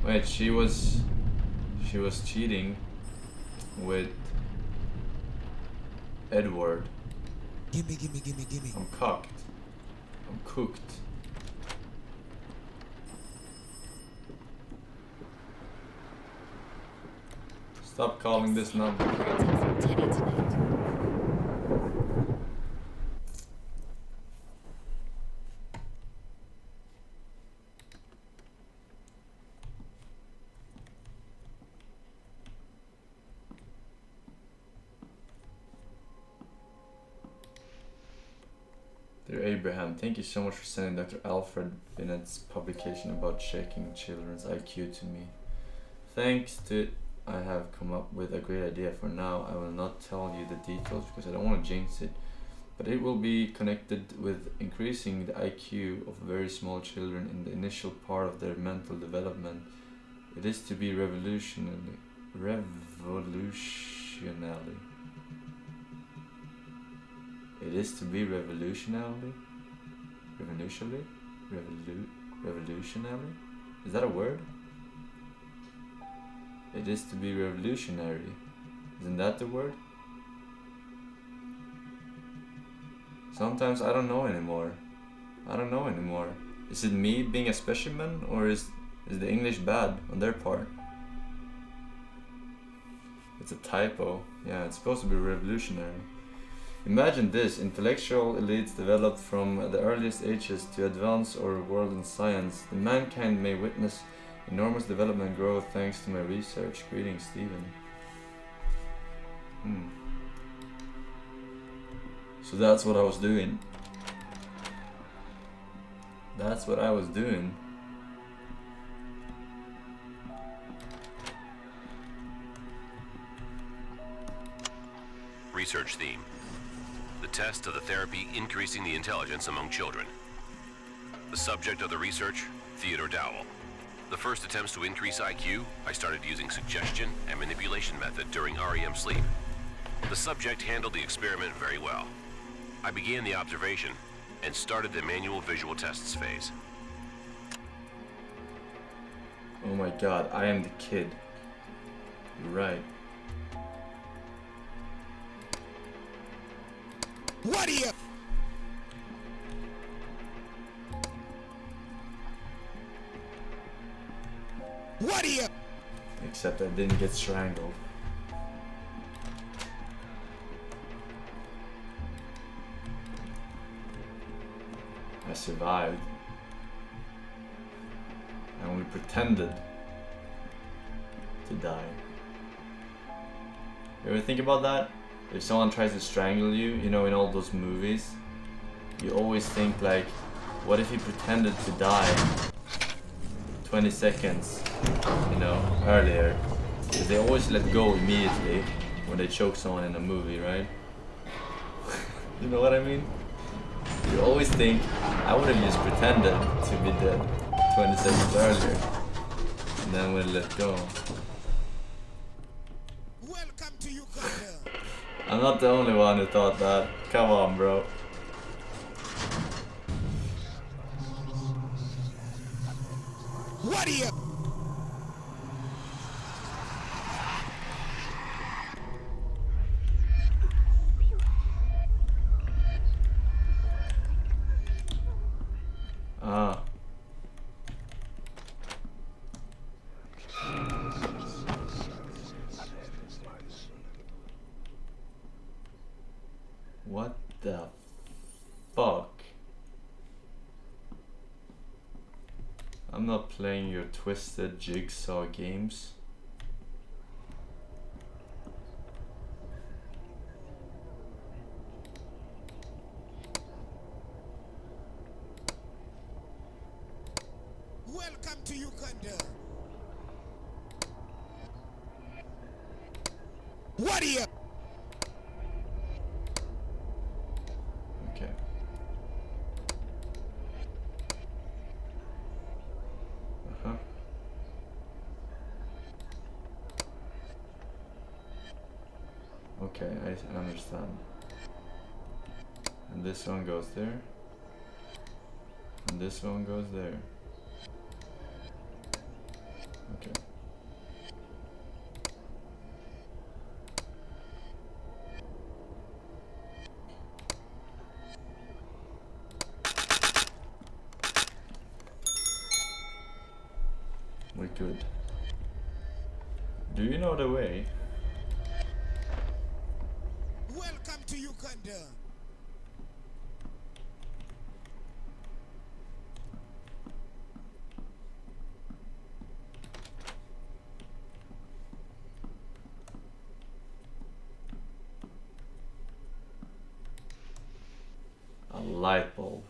Wait, she was cheating with Edward. Gimme. I'm cocked. I'm cooked. Stop calling this number. From Teddy tonight. Dear Abraham, thank you so much for sending Dr. Alfred Bennett's publication about checking children's IQ to me. Thanks to it, I have come up with a great idea. For now, I will not tell you the details because I don't want to jinx it, but it will be connected with increasing the IQ of very small children in the initial part of their mental development. It is to be revolutionary. It is to be revolutionary? Revolutionary? Is that a word? It is to be revolutionary. Isn't that the word? Sometimes I don't know anymore. Is it me being a specimen or is the English bad on their part? It's a typo. Yeah, it's supposed to be revolutionary. Imagine this, intellectual elites developed from the earliest ages to advance our world in science. The mankind may witness enormous development and growth thanks to my research. Greetings, Stephen. So that's what I was doing. Research theme. The test of the therapy increasing the intelligence among children. The subject of the research, Theodore Dowell. The first attempts to increase IQ, I started using suggestion and manipulation method during REM sleep. The subject handled the experiment very well. I began the observation and started the manual visual tests phase. Oh my god, I am the kid. You're right. What are you? What are you? Except I didn't get strangled. I survived. I only pretended to die. You ever think about that? If someone tries to strangle you, you know, in all those movies, you always think like, what if he pretended to die 20 seconds, you know, earlier? Because they always let go immediately when they choke someone in a movie, right? You know what I mean? You always think, I would have just pretended to be dead 20 seconds earlier, and then we'll let go. Welcome to Uganda. I'm not the only one who thought that. Come on, bro. What are you? Ah. What the fuck? I'm not playing your twisted jigsaw games. Welcome to Uganda. What are you? Okay. Uh-huh. Okay, I understand. And this one goes there. And this one goes there. Okay. We're good. Do you know the way? Welcome to Uganda. A light bulb.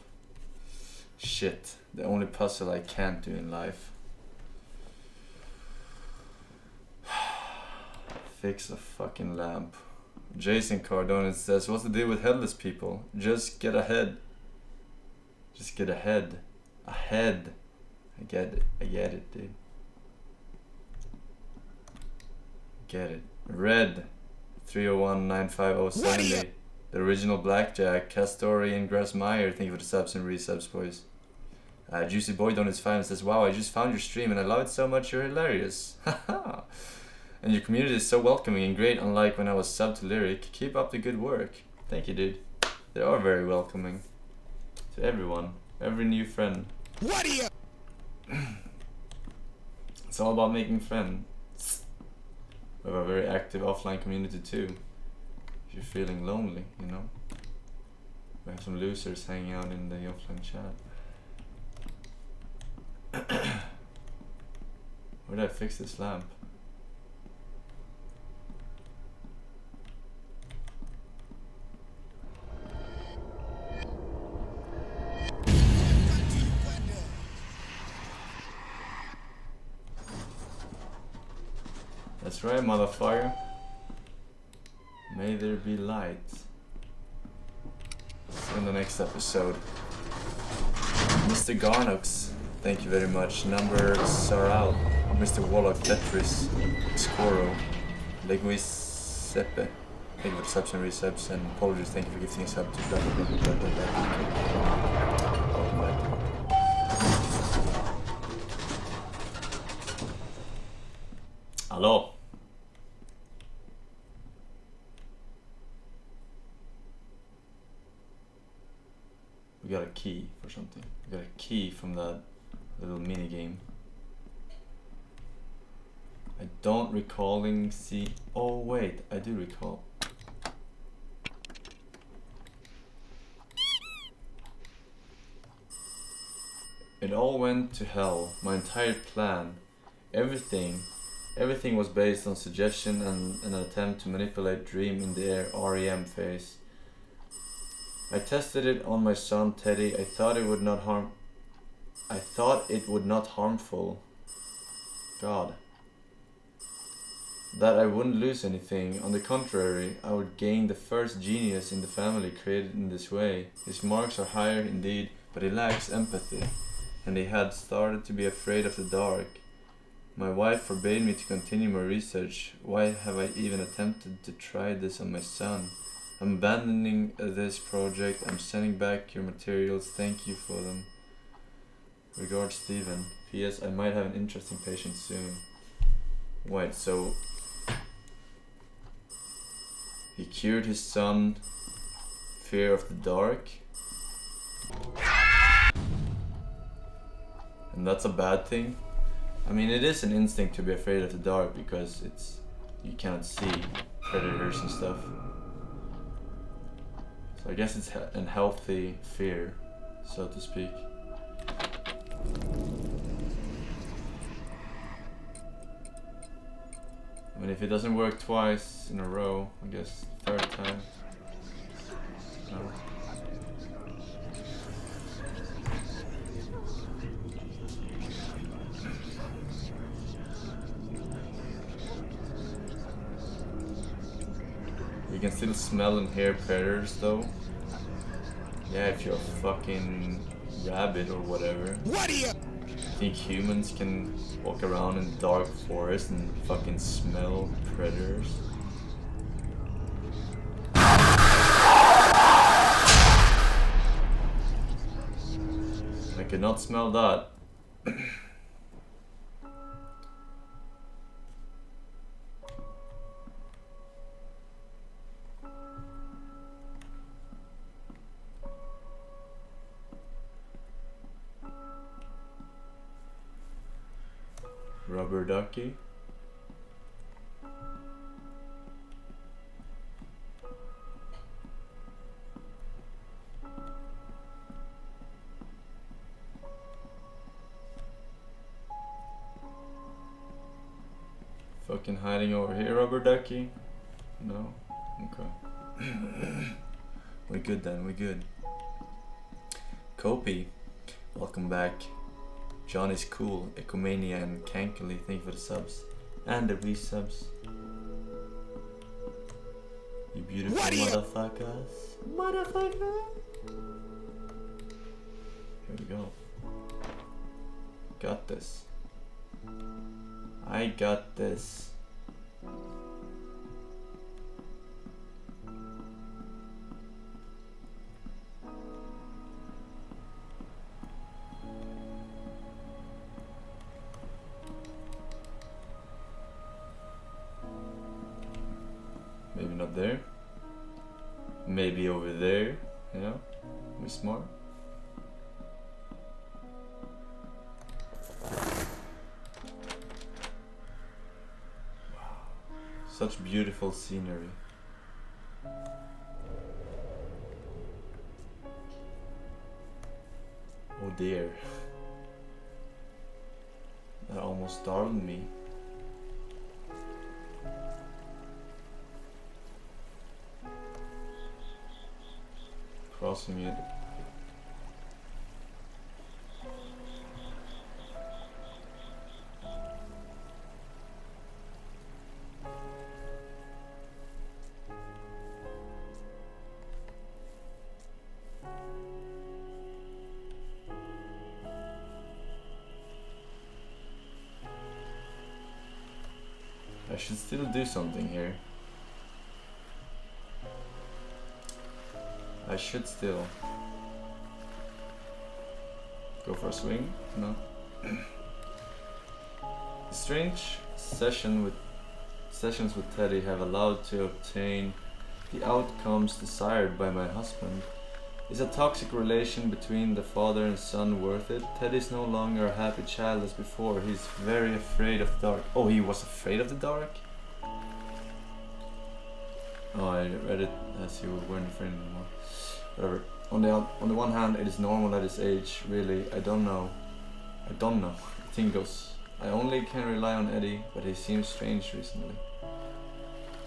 Shit, the only puzzle I can't do in life. Fix a fucking lamp. Jason Cardone says, what's the deal with headless people? Just get ahead. Just get ahead. Ahead. I get it, dude. Get it. Red 301-95070. The original Blackjack, Castori and Grassmeyer. Thank you for the subs and resubs, boys. Juicy Boy Don is 5 and says, wow, I just found your stream and I love it so much, you're hilarious. Haha. And your community is so welcoming and great, unlike when I was sub to Lyric. Keep up the good work. Thank you, dude. They are very welcoming. To everyone. Every new friend. What are you? It's all about making friends. We have a very active offline community too. If you're feeling lonely, you know. We have some losers hanging out in the offline chat. Where did I fix this lamp? That's right, motherfucker. May there be light. See you in the next episode. Mr. Garnox, Thank you very much. Numbers are out. Mr. Warlock, Tetris, Scoro, Leguiseppe. Thank you for the subs and resubs, and apologies. Thank you for gifting a sub to blah blah blah blah blah blah. Hello. We got a key for something. We got a key from that little mini game. I don't recalling see. Oh wait, I do recall. It all went to hell. My entire plan, everything was based on suggestion and an attempt to manipulate Dream in the air REM phase. I tested it on my son Teddy. I thought it would not harmful. God. That I wouldn't lose anything. On the contrary, I would gain the first genius in the family created in this way. His marks are higher indeed, but he lacks empathy, and he had started to be afraid of the dark. My wife forbade me to continue my research. Why have I even attempted to try this on my son? I'm abandoning this project. I'm sending back your materials. Thank you for them. Regards, Steven. P.S. I might have an interesting patient soon. Wait, so he cured his son fear of the dark? And that's a bad thing? I mean, it is an instinct to be afraid of the dark because you cannot see predators and stuff. So I guess it's a healthy fear, so to speak. I mean, if it doesn't work twice in a row, I guess third time. No. You can still smell and hear predators though. Yeah, if you're a fucking rabbit or whatever. What are you? I think humans can walk around in the dark forest and fucking smell predators. I could not smell that. Rubber ducky. Fucking hiding over here, rubber ducky? No? Okay. We're good then, we're good. Kopi, welcome back. John is cool, Ecomania and Kankily, thank you for the subs. And the resubs. You beautiful motherfuckers. Motherfucker! Here we go. Got this. I got this. Maybe not there. Maybe over there. You know? We smart. Wow. Such beautiful scenery. Oh dear. That almost startled me. Crossing it. should still do something here. I should still go for a swing. No. A strange sessions with Teddy have allowed to obtain the outcomes desired by my husband. Is a toxic relation between the father and son worth it? Teddy is no longer a happy child as before. He's very afraid of the dark. Oh, he was afraid of the dark? Oh, I read it as you weren't afraid anymore. Whatever. On the one hand, it is normal at his age. Really, I don't know. The thing goes. I only can rely on Eddie, but he seems strange recently.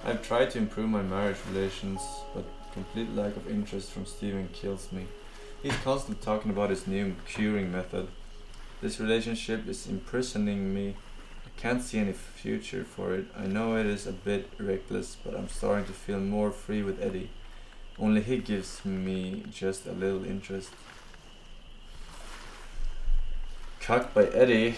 I've tried to improve my marriage relations, but complete lack of interest from Steven kills me. He's constantly talking about his new curing method. This relationship is imprisoning me. I can't see any future for it. I know it is a bit reckless, but I'm starting to feel more free with Eddie. Only he gives me just a little interest. Cucked by Eddie.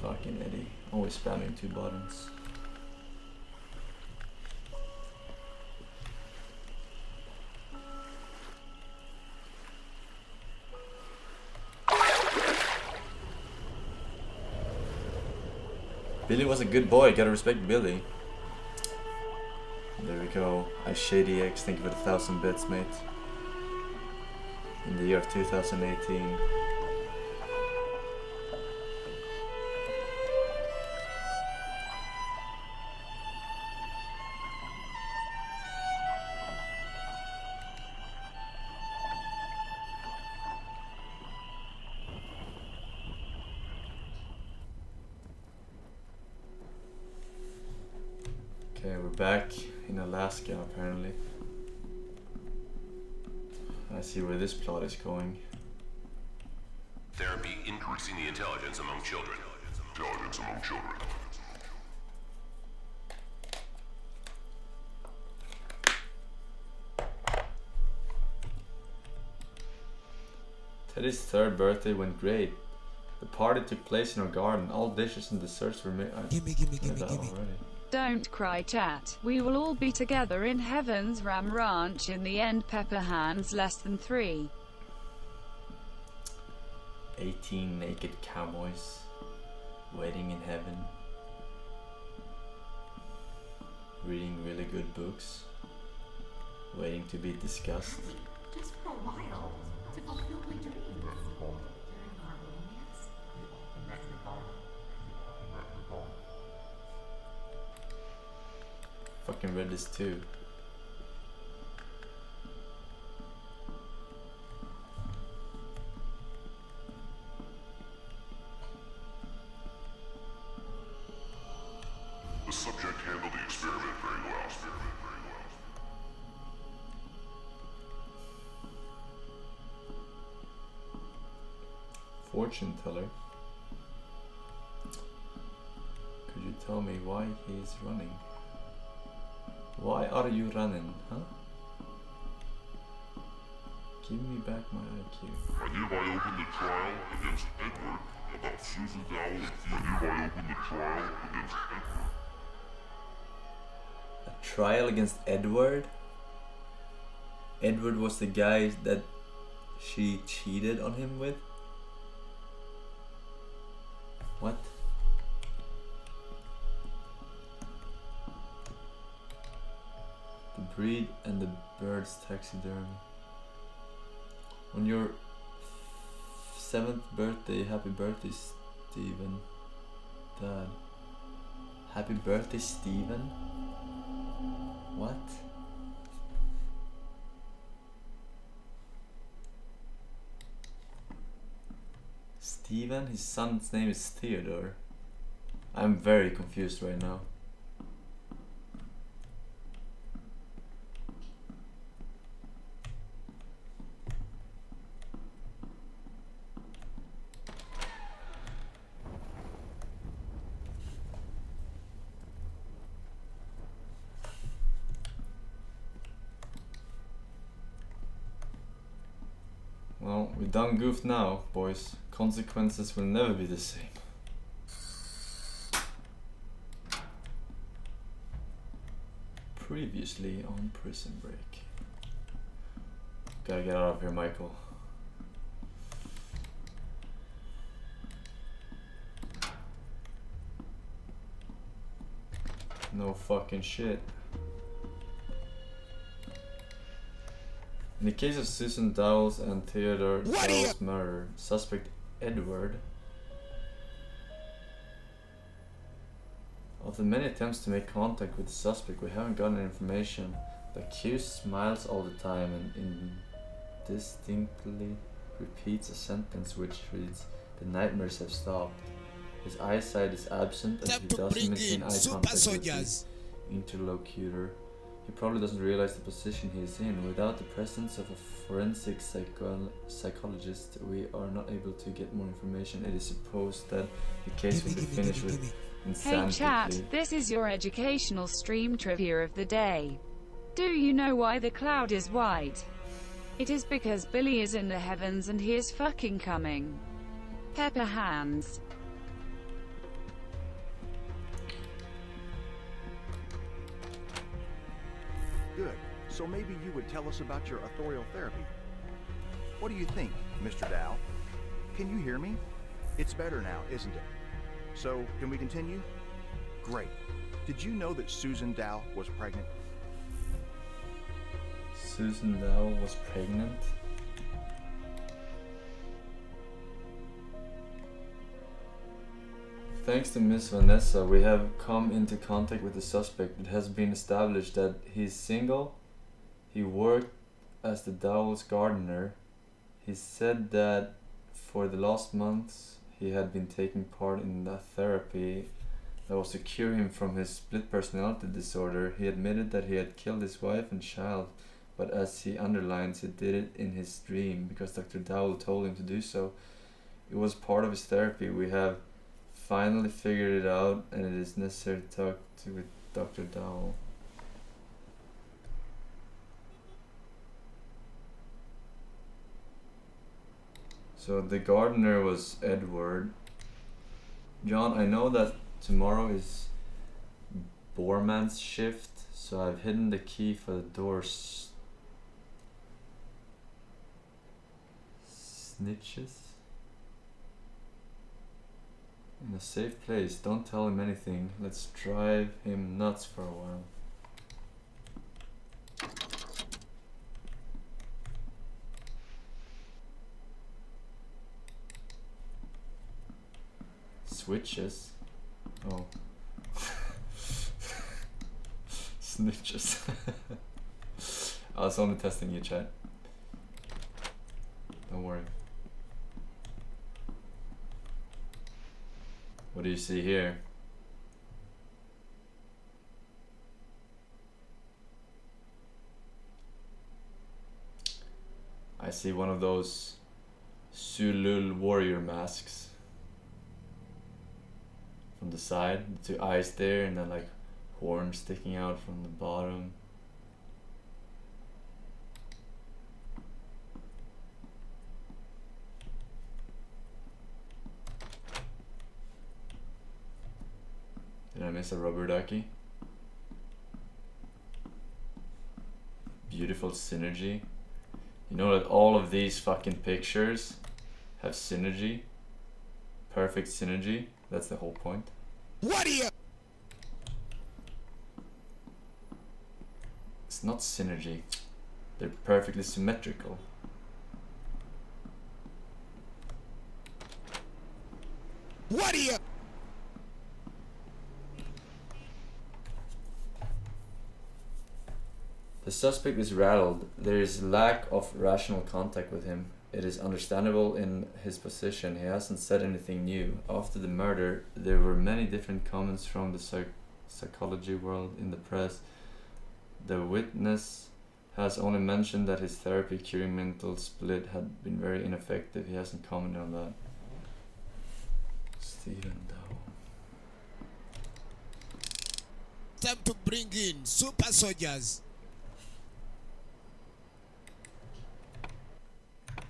Fucking Eddie. Always spamming 2 buttons. Billy was a good boy, gotta respect Billy. There we go. I Shady X, thank you for the 1,000 bits, mate. In the year of 2018. Okay, we're back in Alaska apparently. I see where this plot is going. Therapy increasing the intelligence among children. Teddy's 3rd birthday went great. The party took place in our garden. All dishes and desserts were made. Gimme. Don't cry, chat. We will all be together in Heaven's Ram Ranch in the end. Pepper hands less than 3. 18 naked cowboys waiting in heaven, reading really good books, waiting to be discussed. Just for a while, to fulfill my dreams. During our romance, Fucking read this too. The subject handled the experiment very well. Fortune teller. Could you tell me why he is running? Why are you running, huh? Give me back my IQ. I hereby open the trial against Edward about Susan Dowell and A trial against Edward? Edward was the guy that she cheated on him with? What? The breed and the bird's taxidermy. On your 7th birthday, happy birthday, Steven. Dad. Happy birthday, Steven? What? Steven? His son's name is Theodore. I'm very confused right now. Well, we done goofed now, boys. Consequences will never be the same. Previously on Prison Break. Gotta get out of here, Michael. No fucking shit. In the case of Susan Dowell's and Theodore Dowell's murder, suspect Edward, of the many attempts to make contact with the suspect, we haven't gotten any information. The accused smiles all the time and indistinctly repeats a sentence which reads, "The nightmares have stopped." His eyesight is absent and he doesn't maintain eye contact with his interlocutor. He probably doesn't realize the position he is in. Without the presence of a forensic psychologist, we are not able to get more information. It is supposed that the case will be finished with insanity. Hey chat, this is your educational stream trivia of the day. Do you know why the cloud is white? It is because Billy is in the heavens and he is fucking coming. Pepper hands. Good. So maybe you would tell us about your authorial therapy. What do you think, Mr. Dow? Can you hear me? It's better now, isn't it? So, can we continue? Great. Did you know that Susan Dow was pregnant? Susan Dow was pregnant? Thanks to Miss Vanessa, we have come into contact with the suspect. It has been established that he's single. He worked as the Dowell's gardener. He said that for the last months he had been taking part in a therapy that was to cure him from his split personality disorder. He admitted that he had killed his wife and child, but as he underlines, he did it in his dream because Dr. Dowell told him to do so. It was part of his therapy. We have finally figured it out, and it is necessary to talk with Dr. Dowell. So the gardener was Edward. John, I know that tomorrow is Borman's shift, so I've hidden the key for the doors. Snitches? In a safe place. Don't tell him anything. Let's drive him nuts for a while. Switches? Oh. Snitches. I was only testing you, chat. Don't worry. What do you see here? I see one of those Sulul warrior masks from the side, the two eyes there, and then like horns sticking out from the bottom. Did I miss a rubber ducky? Beautiful synergy. You know that all of these fucking pictures have synergy? Perfect synergy. That's the whole point. What are you? It's not synergy. They're perfectly symmetrical. What are you? The suspect is rattled. There is lack of rational contact with him. It is understandable in his position. He hasn't said anything new. After the murder, there were many different comments from the psychology world in the press. The witness has only mentioned that his therapy curing mental split had been very ineffective. He hasn't commented on that. Stephen Dow. Time to bring in super soldiers.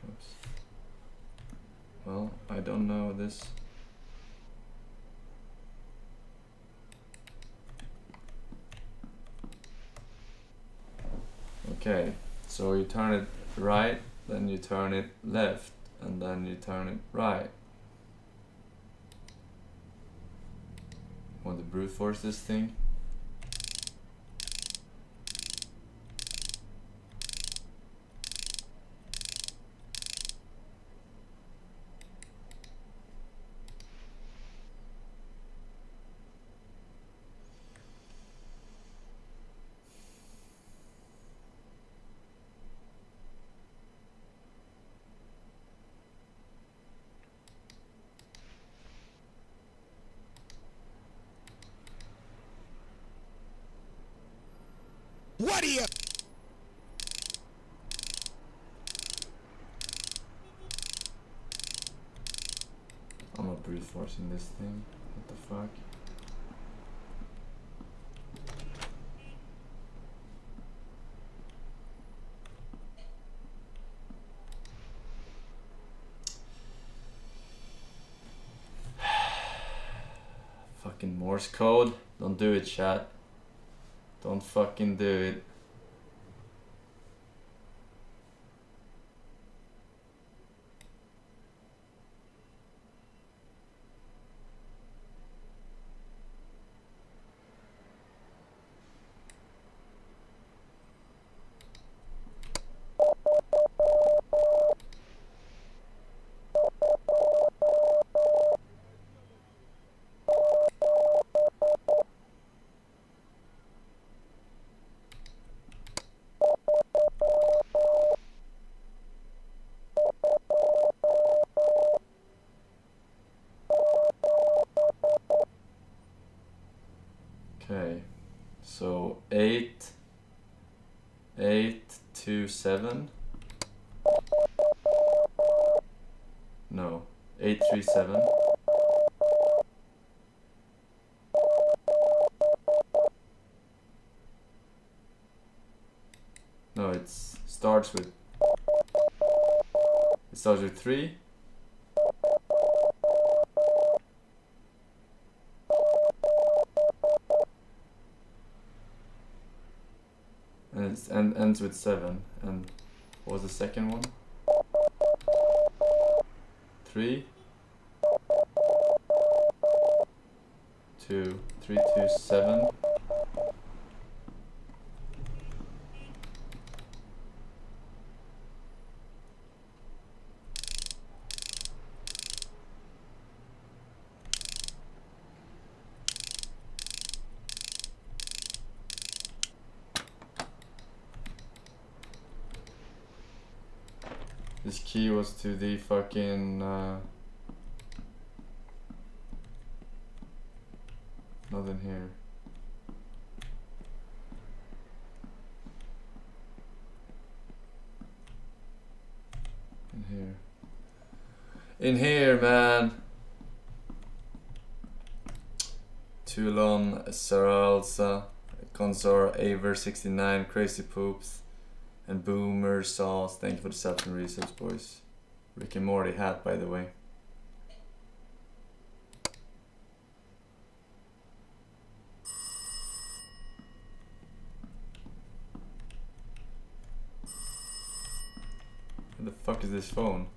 Oops. Well, I don't know this. Okay, so you turn it right, then you turn it left, and then you turn it right. Want to brute force this thing? What are you? I'm not brute forcing this thing. What the fuck? Fucking Morse code. Don't do it, chat. Don't fucking do it. Okay, so 827. No, 837. No, it starts with 3. And ends with 7. And what was the second one? 3 2 3 2 7. This key was to the fucking not in here. In here. In here, man. Toulon, Saralsa, Consor, Aver 69, Crazy Poops, and Boomer Sauce. Thank you for the subs and resubs, boys. Rick and Morty hat, by the way. What the fuck is this phone?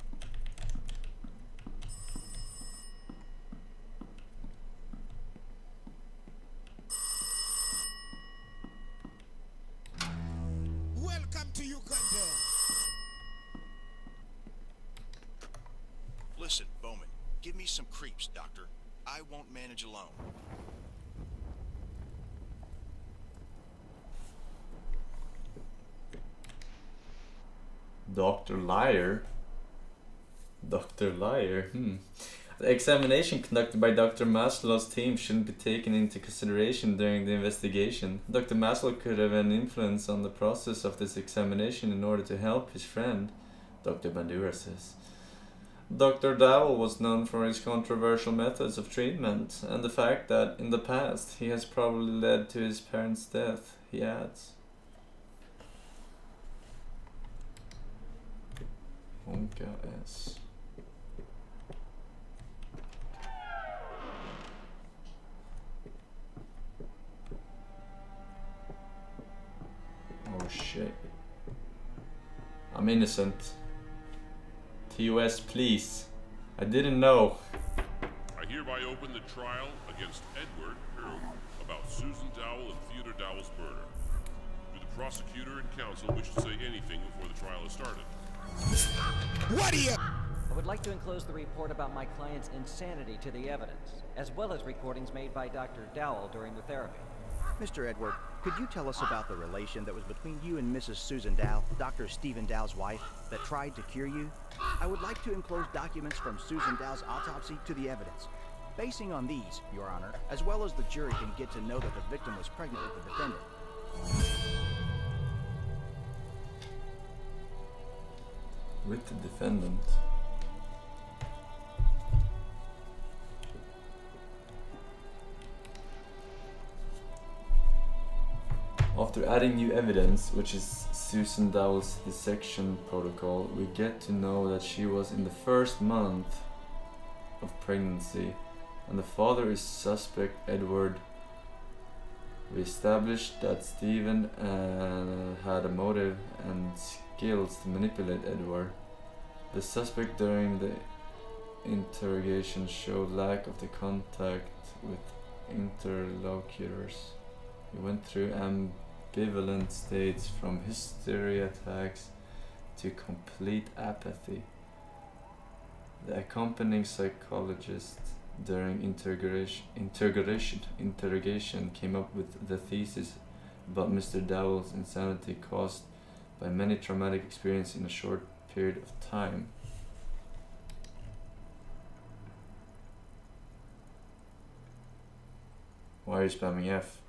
Welcome to Uganda. Listen, Bowman, give me some creeps, Doctor. I won't manage alone. Dr. Liar? Dr. Liar? The examination conducted by Dr. Maslow's team shouldn't be taken into consideration during the investigation. Dr. Maslow could have an influence on the process of this examination in order to help his friend, Dr. Bandura says. Dr. Dowell was known for his controversial methods of treatment and the fact that in the past he has probably led to his parents' death, he adds. Onka S. Oh shit. I'm innocent. TOS, please. I didn't know. I hereby open the trial against Edward about Susan Dowell and Theodore Dowell's murder. Do the prosecutor and counsel wish to say anything before the trial is started? What are you? I would like to enclose the report about my client's insanity to the evidence, as well as recordings made by Dr. Dowell during the therapy. Mr. Edward, could you tell us about the relation that was between you and Mrs. Susan Dow, Dr. Stephen Dow's wife, that tried to cure you? I would like to enclose documents from Susan Dow's autopsy to the evidence. Basing on these, Your Honor, as well as the jury can get to know that the victim was pregnant with the defendant. With the defendant. After adding new evidence, which is Susan Dowell's dissection protocol, we get to know that she was in the first month of pregnancy, and the father is suspect Edward. We established that Stephen had a motive and skills to manipulate Edward. The suspect during the interrogation showed lack of the contact with interlocutors. He went through ambivalent states from hysteria attacks to complete apathy. The accompanying psychologist during interrogation came up with the thesis about Mr. Dowell's insanity caused by many traumatic experiences in a short period of time. Why are you spamming F?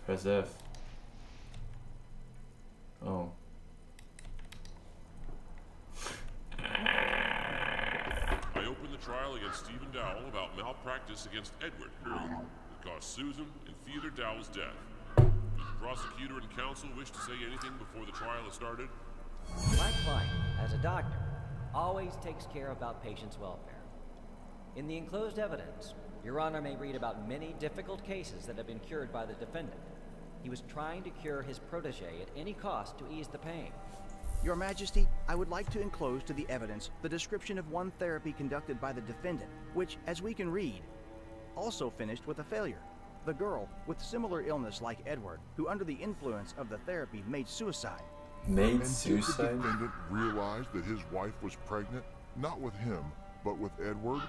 Press F. Oh. I open the trial against Stephen Dowell about malpractice against Edward that caused Susan and Theodore Dowell's death. Do the prosecutor and counsel wish to say anything before the trial is started? My client, as a doctor, always takes care about patients' welfare. In the enclosed evidence, Your Honor may read about many difficult cases that have been cured by the defendant. He was trying to cure his protege at any cost to ease the pain. Your Majesty, I would like to enclose to the evidence the description of one therapy conducted by the defendant, which, as we can read, also finished with a failure. The girl, with similar illness like Edward, who under the influence of the therapy made suicide. Made suicide? Did the defendant realize that his wife was pregnant, not with him, but with Edward?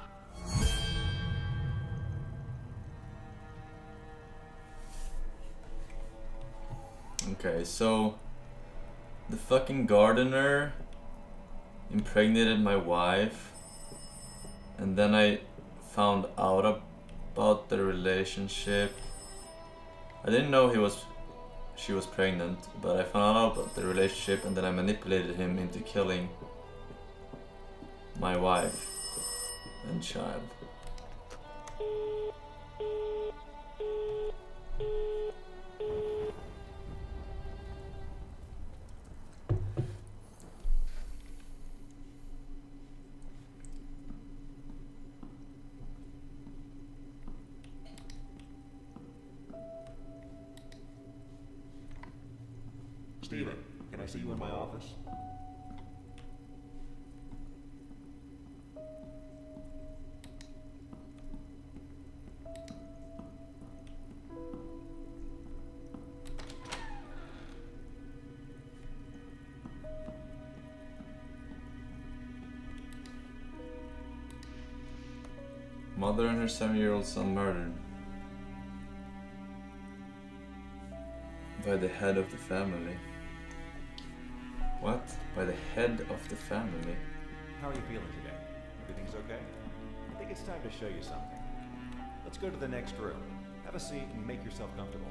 Okay, so the fucking gardener impregnated my wife, and then I found out about the relationship. I didn't know she was pregnant, but I found out about the relationship, and then I manipulated him into killing my wife and child. Steven, can I see you in my office? Mother and her 7-year-old son murdered by the head of the family. What? By the head of the family? How are you feeling today? Everything's okay? I think it's time to show you something. Let's go to the next room. Have a seat and make yourself comfortable.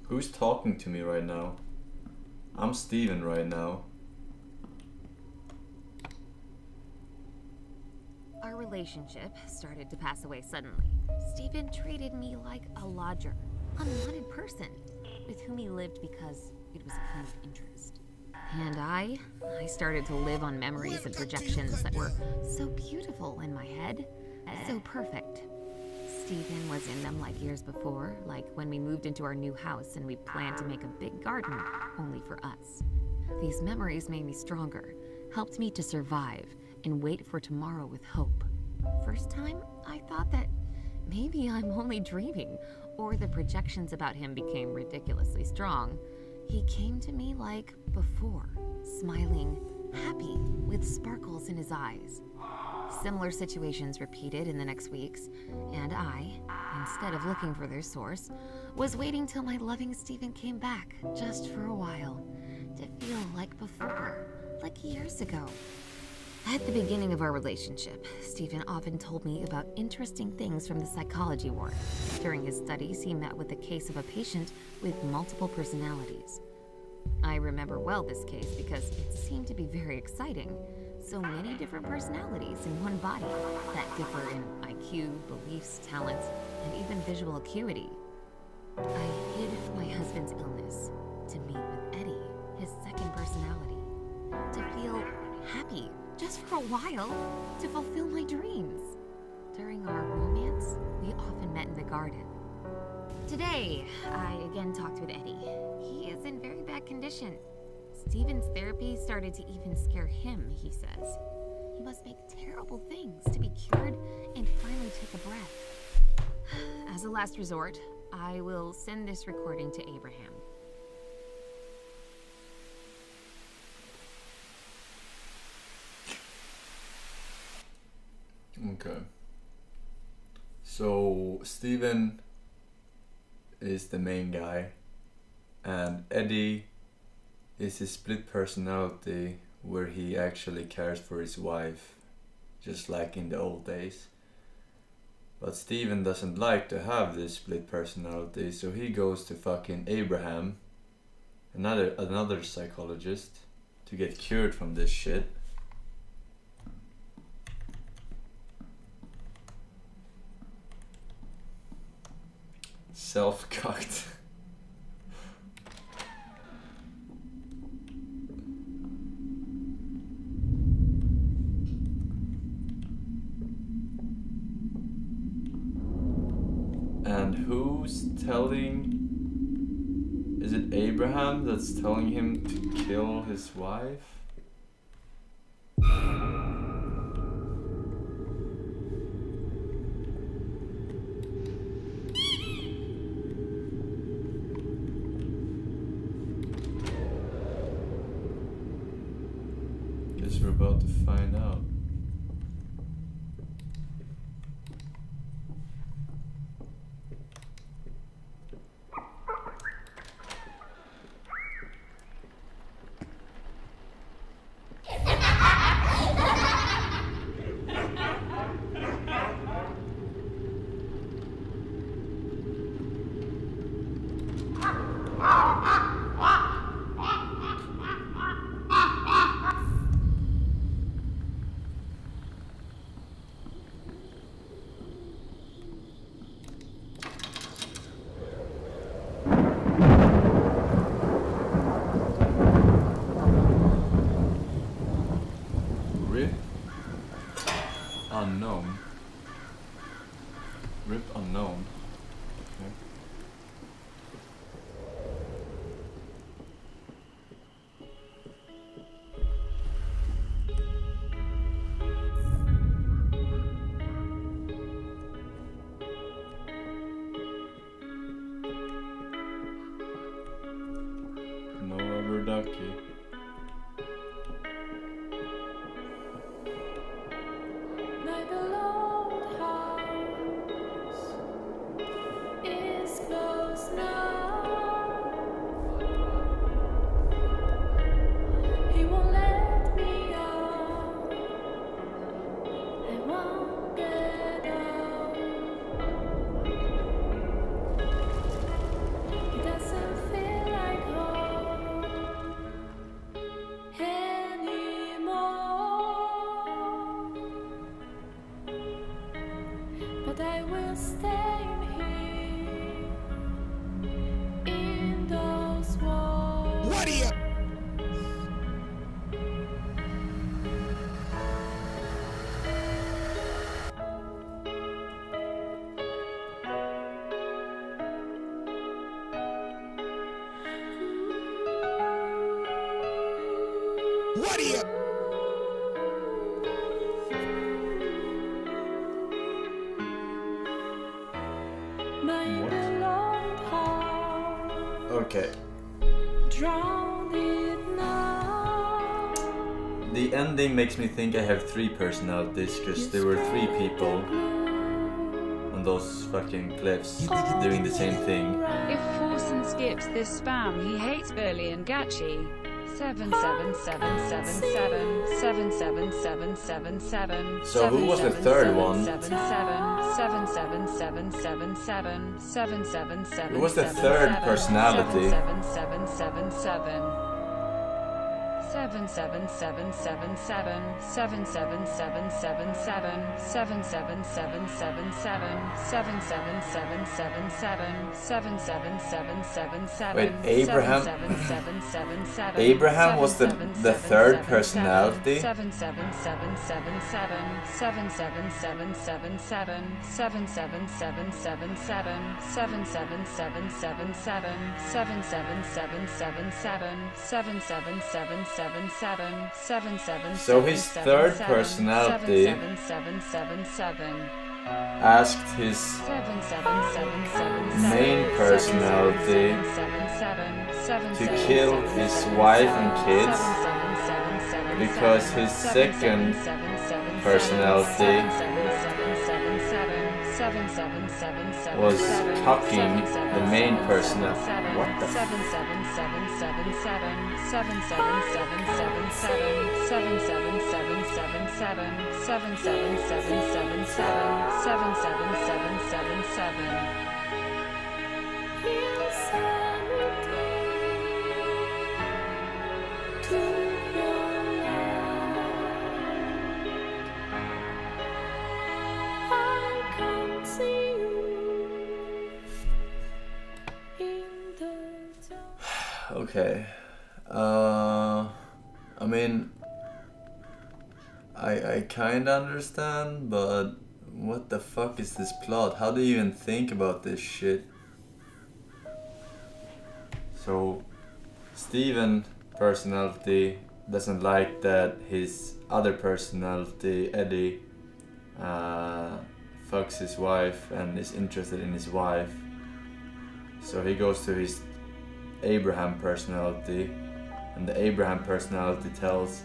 Who's talking to me right now? I'm Steven right now. Our relationship started to pass away suddenly. Stephen treated me like a lodger, unwanted person, with whom he lived because it was a point of interest. And I started to live on memories and projections that were so beautiful in my head, so perfect. Stephen was in them like years before, like when we moved into our new house and we planned to make a big garden only for us. These memories made me stronger, helped me to survive and wait for tomorrow with hope. First time, I thought that maybe I'm only dreaming, or the projections about him became ridiculously strong. He came to me like before, smiling, happy, with sparkles in his eyes. Similar situations repeated in the next weeks, and I, instead of looking for their source, was waiting till my loving Stephen came back, just for a while, to feel like before, like years ago. At the beginning of our relationship, Stephen often told me about interesting things from the psychology ward. During his studies, he met with a case of a patient with multiple personalities. I remember well this case because it seemed to be very exciting. So many different personalities in one body that differ in IQ, beliefs, talents, and even visual acuity. I hid my husband's illness to meet with Eddie, his second personality, to feel happy just for a while, to fulfill my dreams. During our romance, we often met in the garden. Today, I again talked with Eddie. He is in very bad condition. Stephen's therapy started to even scare him, he says. He must make terrible things to be cured and finally take a breath. As a last resort, I will send this recording to Abraham. Okay. So Stephen is the main guy, and Eddie is his split personality where he actually cares for his wife, just like in the old days. But Stephen doesn't like to have this split personality, so he goes to fucking Abraham, another psychologist, to get cured from this shit. Self-cocked. And who's telling? Is it Abraham that's telling him to kill his wife? Guess we're about to find out. Unknown. Rip unknown. Okay. No rubber ducky. What do you? Okay. The ending makes me think I have 3 personalities, because there were 3 people on those fucking cliffs doing the same thing. If Forsen skips this spam, he hates Billy and Gachi. 77777 77777. So who was the third one? 77777 777. Who was the third personality? 7777. 77777 77777 77777 77777 Wait, Abraham? Abraham was the third personality? 77777 77777 77777 77777 77777 So his third personality asked his main personality to kill his wife and kids because his second personality was cucking the main personality. What the fuck? 77777 Okay. I mean, I kinda understand, but what the fuck is this plot? How do you even think about this shit? So, Steven personality doesn't like that his other personality, Eddie, fucks his wife and is interested in his wife. So he goes to his Abraham personality, and the Abraham personality tells